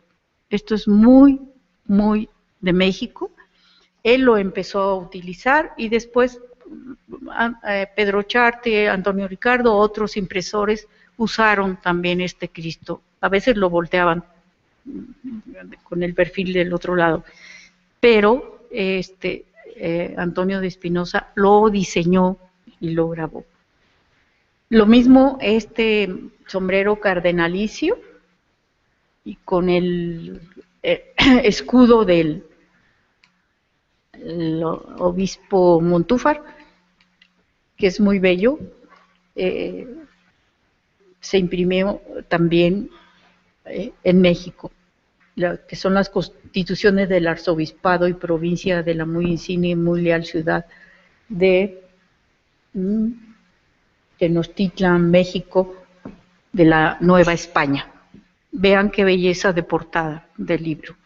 Esto es muy, muy de México. Él lo empezó a utilizar y después Pedro Charte, Antonio Ricardo, otros impresores usaron también este Cristo. A veces lo volteaban con el perfil del otro lado, pero Antonio de Espinosa lo diseñó y lo grabó. Lo mismo este sombrero cardenalicio y con el escudo del obispo Montúfar, que es muy bello, se imprimió también en México, que son las constituciones del arzobispado y provincia de la muy insigne y muy leal ciudad de Tenochtitlan, México, de la Nueva España. Vean qué belleza de portada del libro.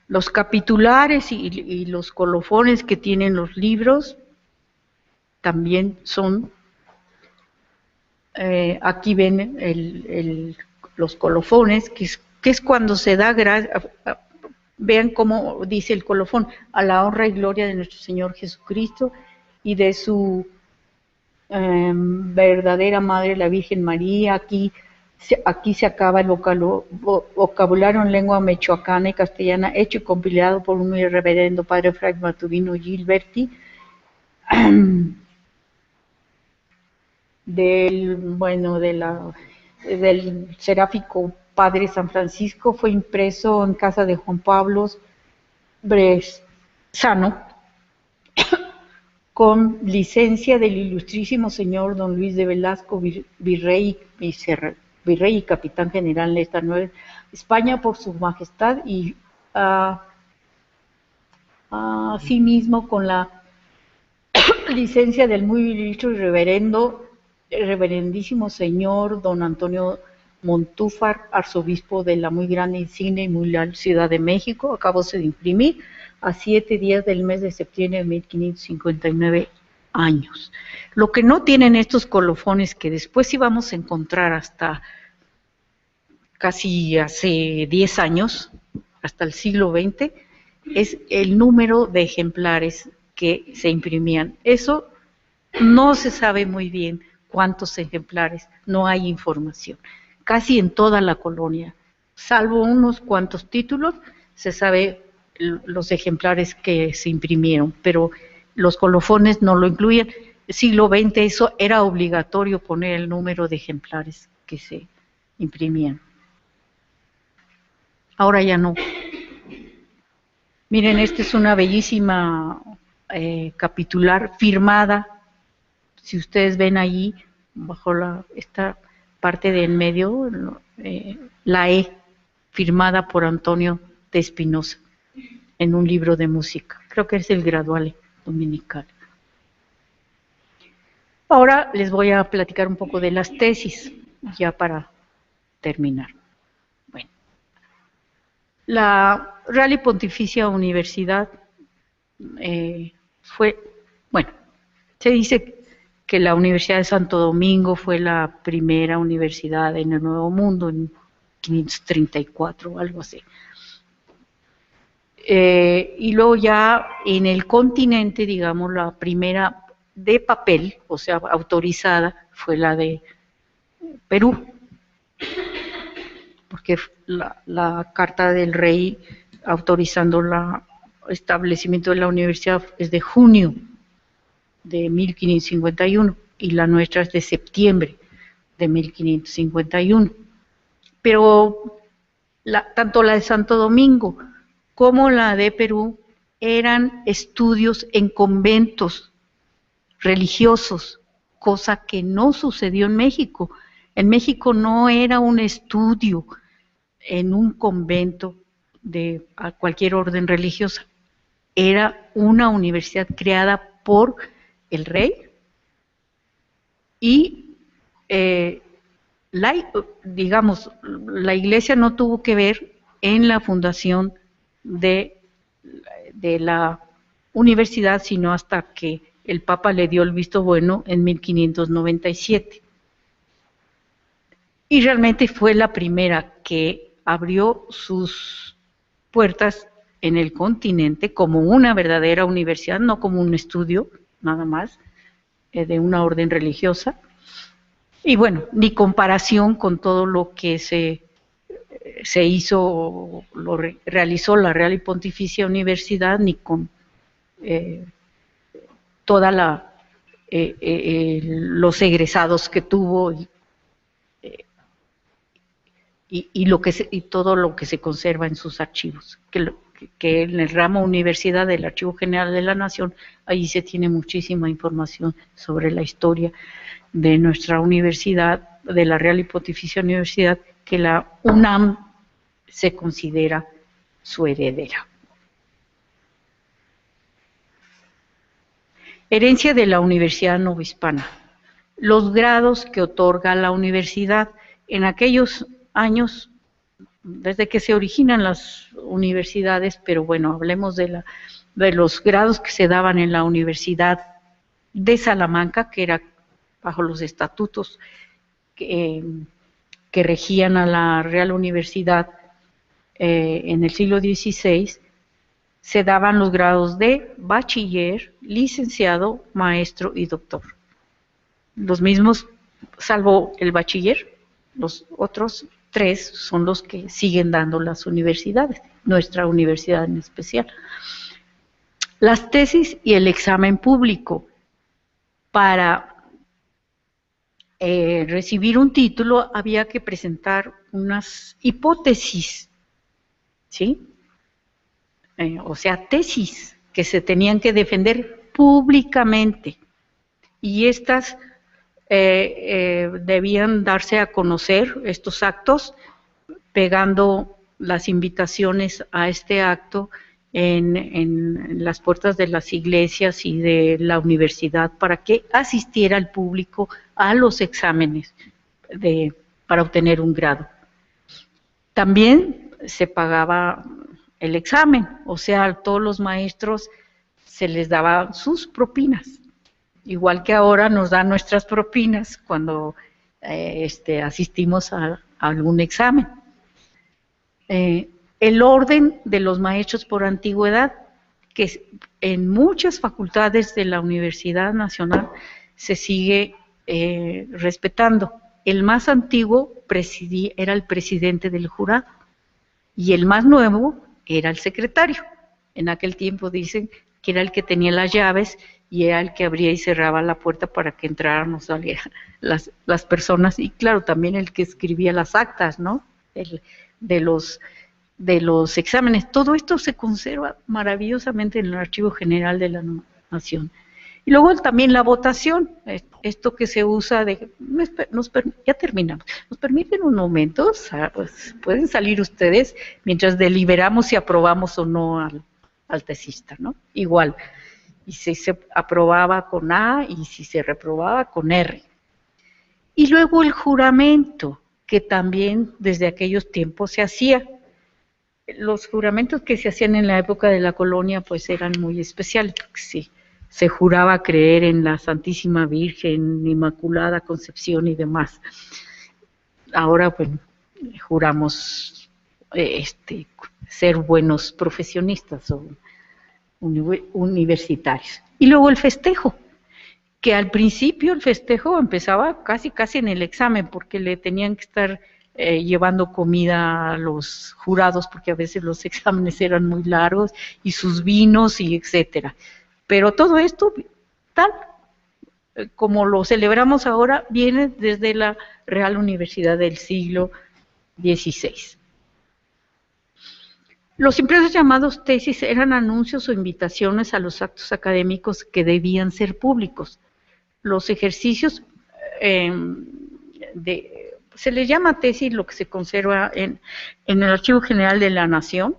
Los capitulares y los colofones que tienen los libros también son, aquí ven los colofones, que es cuando se da, vean cómo dice el colofón, a la honra y gloria de nuestro Señor Jesucristo y de su verdadera Madre, la Virgen María. Aquí se acaba el vocabulario en lengua michoacana y castellana, hecho y compilado por un muy reverendo padre Fray Maturino Gilberti, del seráfico padre San Francisco. Fue impreso en casa de Juan Pablo Brezano, con licencia del ilustrísimo señor don Luis de Velasco, virrey y capitán general de esta Nueva España, por su majestad, y asimismo con la licencia del muy ministro y reverendísimo señor don Antonio Montúfar, arzobispo de la muy grande, insigne y muy leal Ciudad de México. Acabóse de imprimir a 7 días del mes de septiembre de 1559 años. Lo que no tienen estos colofones, que después íbamos a encontrar hasta casi hace 10 años, hasta el siglo XX, es el número de ejemplares que se imprimían. Eso no se sabe muy bien cuántos ejemplares, no hay información. Casi en toda la colonia, salvo unos cuantos títulos, se sabe los ejemplares que se imprimieron, pero los colofones no lo incluían. Siglo XX eso era obligatorio, poner el número de ejemplares que se imprimían. Ahora ya no. Miren, esta es una bellísima capitular firmada. Si ustedes ven allí, bajo esta parte de en medio, la E, firmada por Antonio de Espinosa, en un libro de música. Creo que es el Graduale Dominical. Ahora les voy a platicar un poco de las tesis, ya para terminar. Bueno, la Real y Pontificia Universidad se dice que la Universidad de Santo Domingo fue la primera universidad en el Nuevo Mundo, en 534, algo así. Y luego ya en el continente, digamos, la primera de papel, o sea, autorizada, fue la de Perú, porque la carta del rey autorizando el establecimiento de la universidad es de junio de 1551 y la nuestra es de septiembre de 1551. Pero tanto la de Santo Domingo como la de Perú eran estudios en conventos religiosos, cosa que no sucedió en México. En México no era un estudio en un convento de cualquier orden religiosa, era una universidad creada por el rey y la iglesia no tuvo que ver en la fundación de de la universidad, sino hasta que el Papa le dio el visto bueno en 1597. Y realmente fue la primera que abrió sus puertas en el continente como una verdadera universidad, no como un estudio, nada más, de una orden religiosa. Y bueno, ni comparación con todo lo que se hizo, lo realizó la Real y Pontificia Universidad, ni con toda los egresados que tuvo y todo lo que se conserva en sus archivos, que en el ramo Universidad del Archivo General de la Nación, ahí se tiene muchísima información sobre la historia de nuestra universidad, de la Real y Pontificia Universidad, que la UNAM se considera su heredera. Herencia de la Universidad Novohispana. Los grados que otorga la universidad en aquellos años, desde que se originan las universidades, pero bueno, hablemos de los grados que se daban en la Universidad de Salamanca, que era bajo los estatutos que regían a la Real Universidad en el siglo XVI, se daban los grados de bachiller, licenciado, maestro y doctor. Los mismos, salvo el bachiller, los otros 3 son los que siguen dando las universidades, nuestra universidad en especial. Las tesis y el examen público. Para recibir un título había que presentar unas hipótesis, ¿sí? O sea, tesis que se tenían que defender públicamente, y estas debían darse a conocer, estos actos, pegando las invitaciones a este acto en las puertas de las iglesias y de la universidad, para que asistiera el público a los exámenes para obtener un grado. También se pagaba el examen, o sea, a todos los maestros se les daba sus propinas, igual que ahora nos dan nuestras propinas cuando asistimos a algún examen. El orden de los maestros por antigüedad, que en muchas facultades de la Universidad Nacional se sigue respetando. El más antiguo era el presidente del jurado, y el más nuevo era el secretario. En aquel tiempo dicen que era el que tenía las llaves y era el que abría y cerraba la puerta para que entraran o salieran las personas, y claro, también el que escribía las actas, ¿no? De los exámenes. Todo esto se conserva maravillosamente en el Archivo General de la Nación. Y luego también la votación, esto que se usa ya terminamos. ¿Nos permiten un momento? Pues pueden salir ustedes mientras deliberamos si aprobamos o no al tesista, ¿no? Igual, y si se aprobaba con A y si se reprobaba con R. Y luego el juramento, que también desde aquellos tiempos se hacía. Los juramentos que se hacían en la época de la colonia pues eran muy especiales, porque sí, se juraba creer en la Santísima Virgen, Inmaculada Concepción y demás. Ahora, pues, juramos ser buenos profesionistas o universitarios. Y luego el festejo, que al principio el festejo empezaba casi en el examen, porque le tenían que estar llevando comida a los jurados, porque a veces los exámenes eran muy largos, y sus vinos y etcétera. Pero todo esto, tal como lo celebramos ahora, viene desde la Real Universidad del siglo XVI. Los impresos llamados tesis eran anuncios o invitaciones a los actos académicos que debían ser públicos. Los ejercicios se les llama tesis lo que se conserva en el Archivo General de la Nación,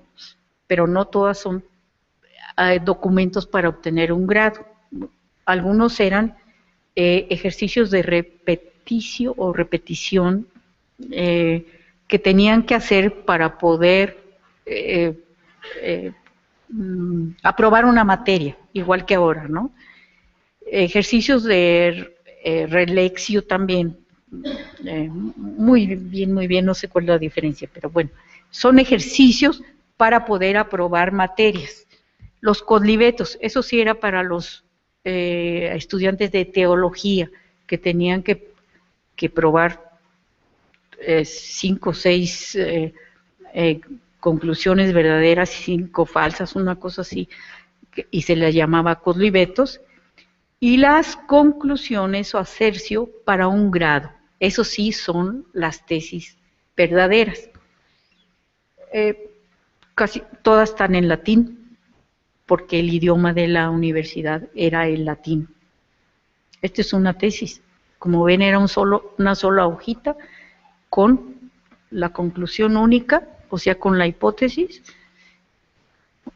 pero no todas son documentos para obtener un grado. Algunos eran ejercicios de repetición que tenían que hacer para poder aprobar una materia, igual que ahora, ¿no? Ejercicios de relexio también, muy bien, no sé cuál es la diferencia, pero bueno, son ejercicios para poder aprobar materias. Los codlibetos, eso sí era para los estudiantes de teología, que tenían que probar 5 o 6 conclusiones verdaderas y 5 falsas, una cosa así, y se les llamaba codlibetos, y las conclusiones o asercio para un grado. Eso sí son las tesis verdaderas. Casi todas están en latín, porque el idioma de la universidad era el latín. Esta es una tesis. Como ven, era una sola hojita con la conclusión única, o sea, con la hipótesis,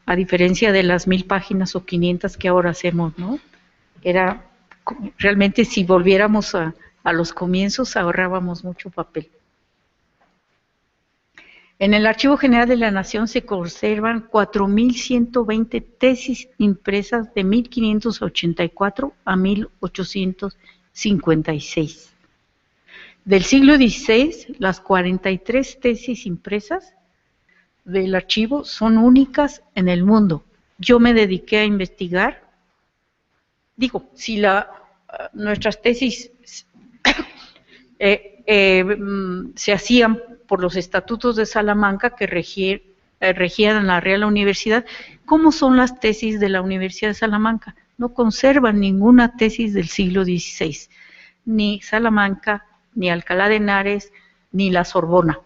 a diferencia de las 1000 páginas o 500 que ahora hacemos, ¿no? Era, realmente si volviéramos a los comienzos, ahorrábamos mucho papel. En el Archivo General de la Nación se conservan 4120 tesis impresas de 1584 a 1856. Del siglo XVI, las 43 tesis impresas del archivo son únicas en el mundo. Yo me dediqué a investigar. Digo, si nuestras tesis se hacían por los estatutos de Salamanca que regían la Real Universidad, ¿cómo son las tesis de la Universidad de Salamanca? No conservan ninguna tesis del siglo XVI, ni Salamanca, ni Alcalá de Henares, ni la Sorbona.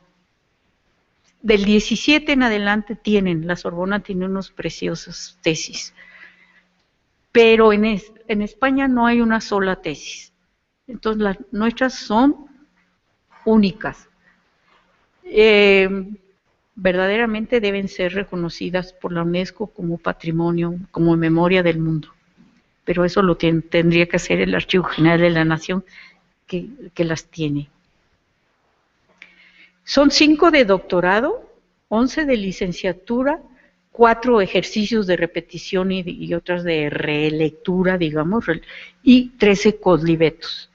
Del 17 en adelante la Sorbona tiene unos preciosas tesis, pero en España no hay una sola tesis. Entonces las nuestras son únicas. Verdaderamente deben ser reconocidas por la UNESCO como patrimonio, como memoria del mundo. Pero eso lo tendría que hacer el Archivo General de la Nación, que las tiene. Son 5 de doctorado, 11 de licenciatura, 4 ejercicios de repetición y otras de relectura, digamos, y 13 codlibetos.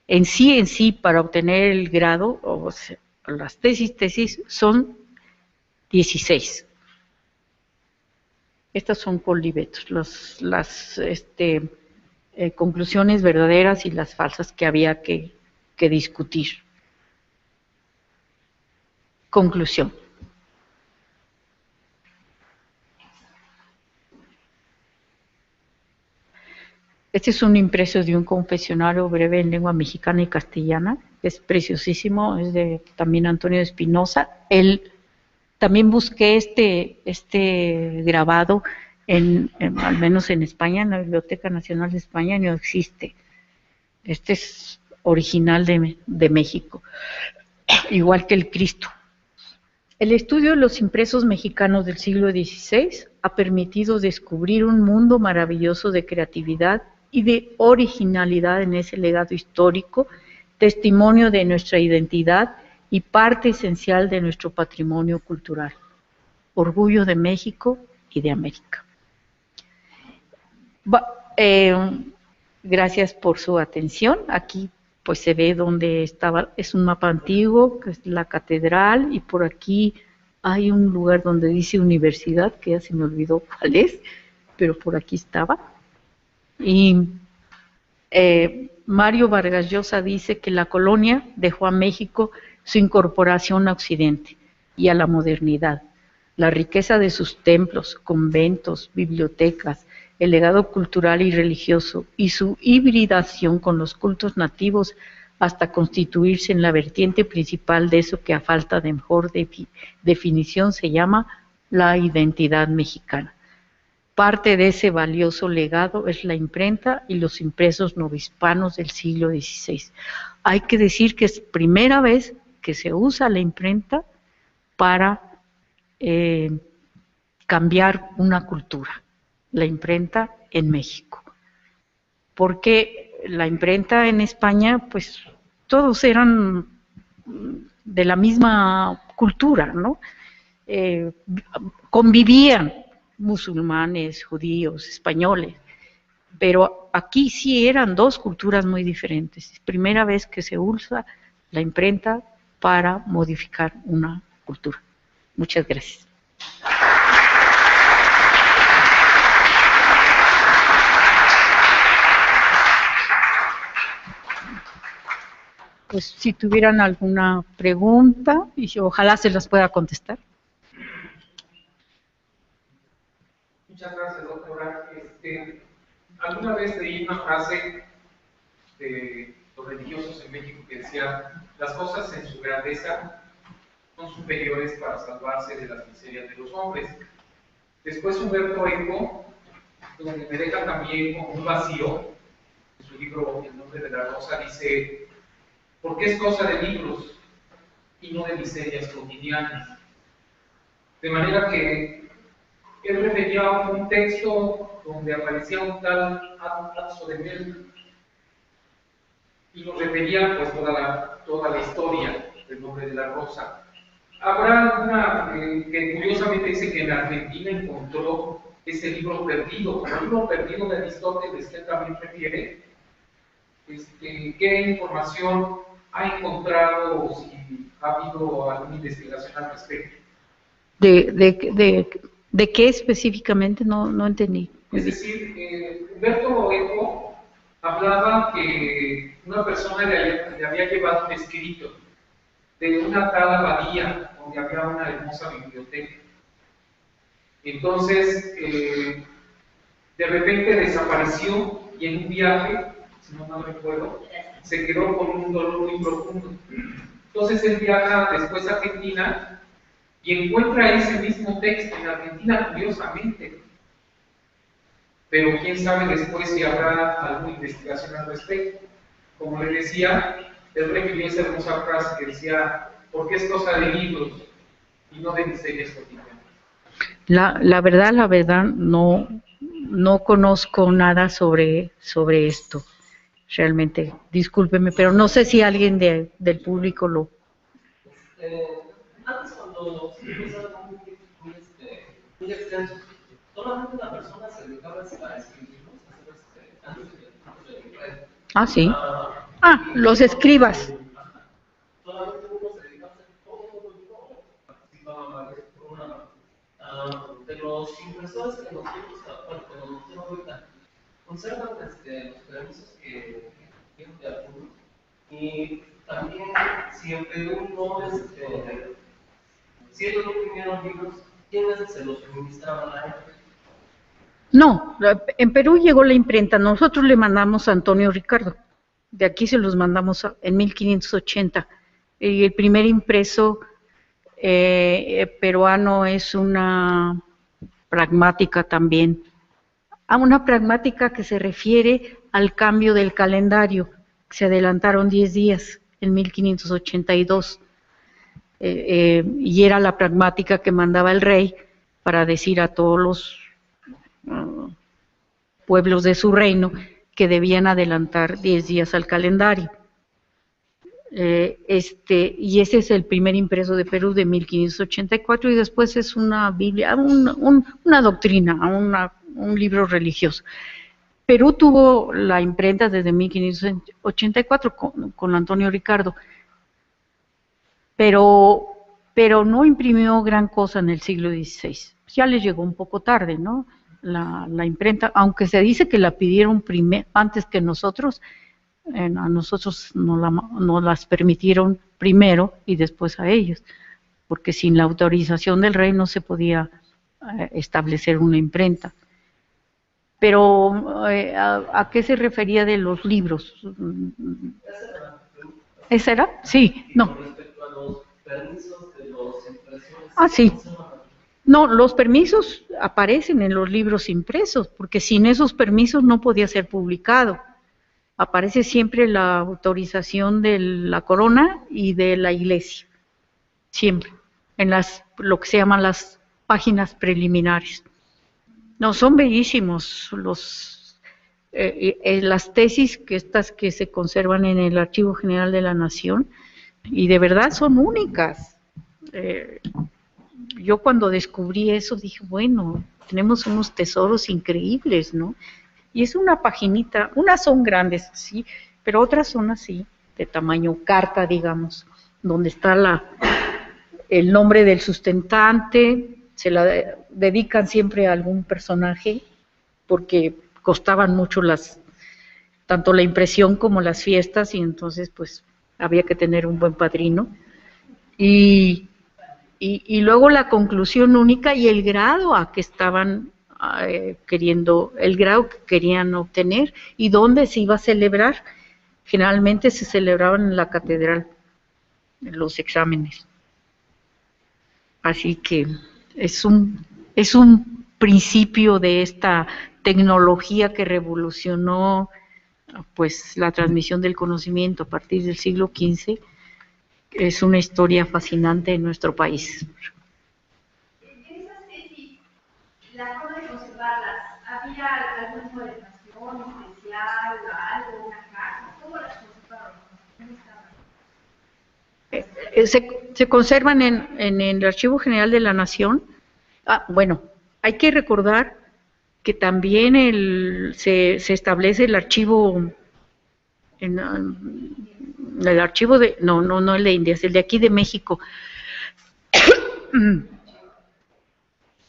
En sí, para obtener el grado, o sea, las tesis son 16. Estas son codlibetos, las conclusiones verdaderas y las falsas que había que discutir. Conclusión. Este es un impreso de un confesionario breve en lengua mexicana y castellana, es preciosísimo, es de también Antonio de Espinosa. También busqué este grabado, al menos en España, en la Biblioteca Nacional de España, no existe. Este es original de México, igual que el Cristo. El estudio de los impresos mexicanos del siglo XVI ha permitido descubrir un mundo maravilloso de creatividad y de originalidad en ese legado histórico, testimonio de nuestra identidad y parte esencial de nuestro patrimonio cultural. Orgullo de México y de América. Gracias por su atención. Aquí pues se ve dónde estaba, es un mapa antiguo, que es la catedral, y por aquí hay un lugar donde dice universidad, que ya se me olvidó cuál es, pero por aquí estaba. Y Mario Vargas Llosa dice que la colonia dejó a México su incorporación a Occidente y a la modernidad, la riqueza de sus templos, conventos, bibliotecas, el legado cultural y religioso y su hibridación con los cultos nativos hasta constituirse en la vertiente principal de eso que a falta de mejor definición se llama la identidad mexicana. Parte de ese valioso legado es la imprenta y los impresos novohispanos del siglo XVI. Hay que decir que es primera vez que se usa la imprenta para cambiar una cultura, la imprenta en México. Porque la imprenta en España, pues todos eran de la misma cultura, ¿no? Convivían. musulmanes, judíos, españoles, pero aquí sí eran dos culturas muy diferentes. Es primera vez que se usa la imprenta para modificar una cultura. Muchas gracias. Pues si tuvieran alguna pregunta, y ojalá se las pueda contestar. Muchas gracias, doctora. Alguna vez leí una frase de los religiosos en México que decía: las cosas en su grandeza son superiores para salvarse de las miserias de los hombres. Después Humberto Eco, donde me deja también como un vacío, en su libro El nombre de la rosa, dice: porque es cosa de libros y no de miserias cotidianas. De manera que él refería a un texto donde aparecía un tal Atzo de Mel y nos refería pues toda la historia del nombre de la rosa. Habrá una que curiosamente dice que en Argentina encontró ese libro perdido, como el libro perdido de Aristóteles, que él también refiere. ¿Qué información ha encontrado o si ha habido alguna investigación al respecto? ¿De qué específicamente? No entendí. Es decir, Humberto Eco hablaba que una persona le había llevado un escrito de una tal abadía donde había una hermosa biblioteca. Entonces, de repente desapareció y en un viaje, si no mal recuerdo, se quedó con un dolor muy profundo. Entonces él viaja después a Argentina y encuentra ese mismo texto en Argentina, curiosamente. Pero quién sabe después si habrá alguna investigación al respecto. Como le decía, él refirió esa hermosa frase que decía: porque es cosa de libros y no de miserias cotidianas. La verdad, no conozco nada sobre esto. Realmente, discúlpeme, pero no sé si alguien del público lo... Antes cuando se empezaba muy extenso, solamente una persona se dedicaba a escribirlos, antes de Ah, sí. Los escribas. solamente uno se dedicaba a hacer todo el libro, participaba varios por una. De los impresores que nosotros, que nos pusieron ahorita, conservan los permisos que tienen de algunos. Y también, si en Perú si ellos no imprimieron libros, ¿quiénes se los suministraban a ellos? No, en Perú llegó la imprenta, nosotros le mandamos a Antonio Ricardo, de aquí se los mandamos en 1580, y el primer impreso peruano es una pragmática también, a una pragmática que se refiere al cambio del calendario, se adelantaron 10 días en 1582, y era la pragmática que mandaba el rey para decir a todos los pueblos de su reino que debían adelantar 10 días al calendario. Y ese es el primer impreso de Perú de 1584 y después es una Biblia, una doctrina, un libro religioso. Perú tuvo la imprenta desde 1584 con Antonio Ricardo, pero no imprimió gran cosa en el siglo XVI. Ya les llegó un poco tarde, ¿no? La imprenta, aunque se dice que la pidieron antes que nosotros, a nosotros nos las permitieron primero y después a ellos, porque sin la autorización del rey no se podía establecer una imprenta. Pero, ¿a qué se refería de los libros? ¿Esa era? Sí, no. Con respecto a los permisos de los impresores. Sí. No, los permisos aparecen en los libros impresos, porque sin esos permisos no podía ser publicado. Aparece siempre la autorización de la corona y de la iglesia, siempre, en lo que se llaman las páginas preliminares. No, son bellísimos las tesis que se conservan en el Archivo General de la Nación, y de verdad son únicas. yo cuando descubrí eso dije, bueno, tenemos unos tesoros increíbles, ¿no? Y es una paginita, unas son grandes, sí, pero otras son así, de tamaño carta, digamos, donde está el nombre del sustentante, se la dedican siempre a algún personaje, porque costaban mucho tanto la impresión como las fiestas, y entonces pues había que tener un buen padrino. Y luego la conclusión única y el grado a que estaban el grado que querían obtener y dónde se iba a celebrar. Generalmente se celebraban en la catedral los exámenes. Así que es un principio de esta tecnología que revolucionó pues la transmisión del conocimiento a partir del siglo XV. Es una historia fascinante en nuestro país. Esas tesis, la forma de conservarlas, ¿había algún tipo de educación especial, algo, una casa? ¿Cómo las conservaron? ¿Cómo estaban? Se conservan en el Archivo General de la Nación. Bueno, hay que recordar que también se establece el archivo, el archivo de, no el de Indias, el de aquí de México.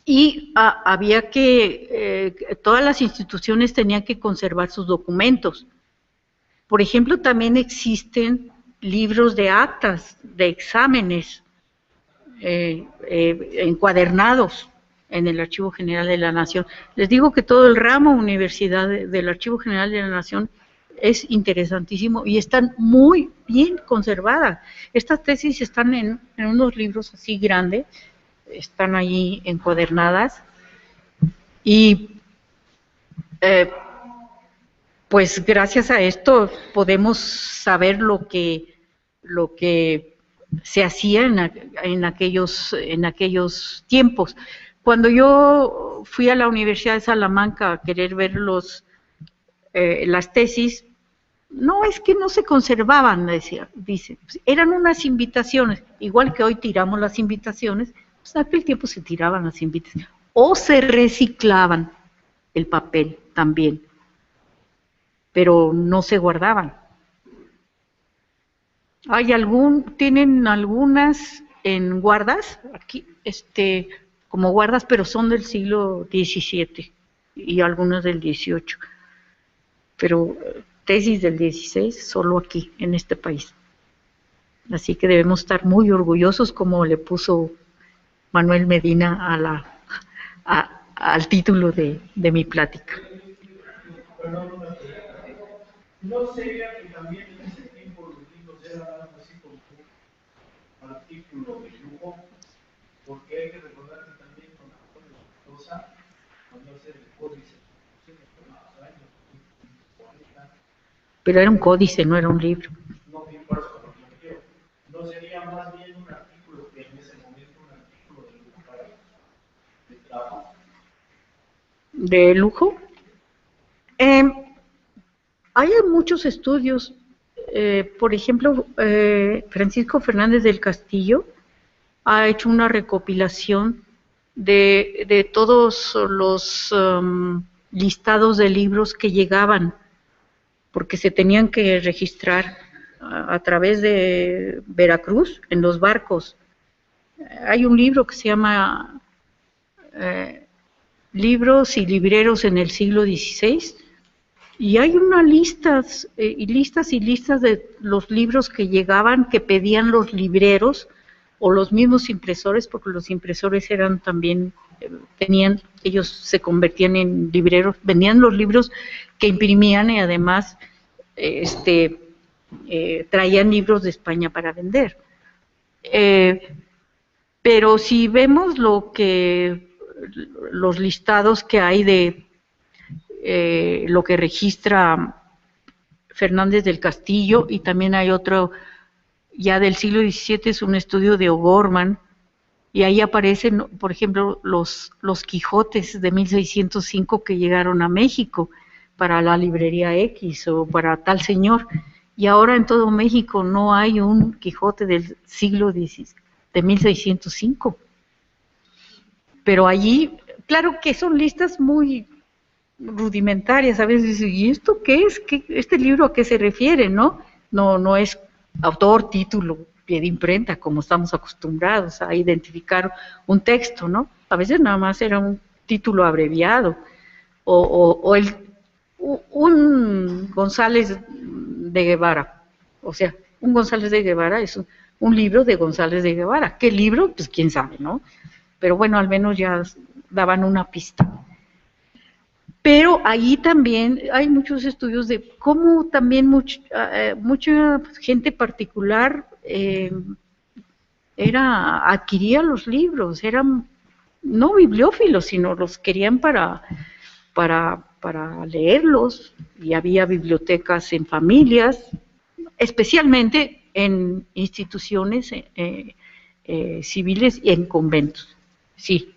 Y había todas las instituciones tenían que conservar sus documentos. Por ejemplo, también existen libros de actas, de exámenes, encuadernados en el Archivo General de la Nación. Les digo que todo el ramo universidad del Archivo General de la Nación es interesantísimo y están muy bien conservadas. Estas tesis están en unos libros así grandes, están ahí encuadernadas y pues gracias a esto podemos saber lo que se hacía en aquellos tiempos. Cuando yo fui a la Universidad de Salamanca a querer ver las tesis, no, es que no se conservaban, dice, eran unas invitaciones, igual que hoy tiramos las invitaciones, pues en aquel tiempo se tiraban las invitaciones, o se reciclaban el papel también, pero no se guardaban. Tienen algunas en guardas, aquí, como guardas, pero son del siglo XVII y algunas del XVIII, pero tesis del XVI solo aquí, en este país. Así que debemos estar muy orgullosos, como le puso Manuel Medina al título de mi plática. ¿No sería que también en ese tiempo los libros eran algo así como un artículo de lujo? Porque hay que recordar que también cuando hace el códice, pero era un códice, no era un libro. No, por eso lo quiero. ¿No sería más bien un artículo que en ese momento un artículo de lujo para de trabajo? ¿De lujo? Hay muchos estudios, por ejemplo, Francisco Fernández del Castillo ha hecho una recopilación de todos los listados de libros que llegaban, porque se tenían que registrar a través de Veracruz en los barcos. Hay un libro que se llama Libros y libreros en el siglo XVI, y hay unas listas y listas de los libros que llegaban, que pedían los libreros o los mismos impresores, porque los impresores eran también, ellos se convertían en libreros, vendían los libros que imprimían y además traían libros de España para vender. Pero si vemos los listados que hay de lo que registra Fernández del Castillo, y también hay otro ya del siglo XVII, es un estudio de O'Gorman, y ahí aparecen, por ejemplo, los Quijotes de 1605 que llegaron a México para la librería X o para tal señor, y ahora en todo México no hay un Quijote del siglo XVI, de 1605. pero allí, claro que son listas muy rudimentarias, a veces, ¿y esto qué es? ¿Este libro a qué se refiere, no? No es autor, título, pie de imprenta, como estamos acostumbrados a identificar un texto, ¿no? A veces nada más era un título abreviado, o un González de Guevara, o sea, un González de Guevara es un libro de González de Guevara. ¿Qué libro? Pues quién sabe, ¿no? Pero bueno, al menos ya daban una pista. Pero ahí también hay muchos estudios de cómo también mucha gente particular adquiría los libros, eran no bibliófilos, sino los querían para leerlos, y había bibliotecas en familias, especialmente en instituciones civiles y en conventos, sí,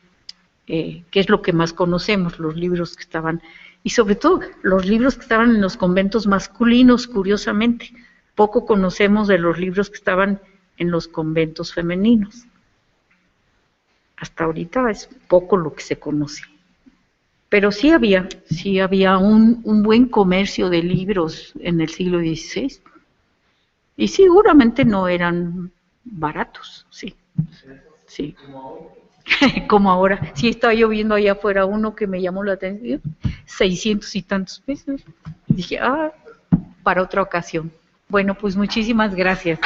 que es lo que más conocemos, los libros que estaban, y sobre todo los libros que estaban en los conventos masculinos, curiosamente. Poco conocemos de los libros que estaban en los conventos femeninos. Hasta ahorita es poco lo que se conoce. Pero sí había un buen comercio de libros en el siglo XVI. Y seguramente no eran baratos, sí. Sí. Como ahora. Sí, estaba yo viendo allá afuera uno que me llamó la atención, 600 y tantos pesos. Dije, para otra ocasión. Bueno, pues muchísimas gracias.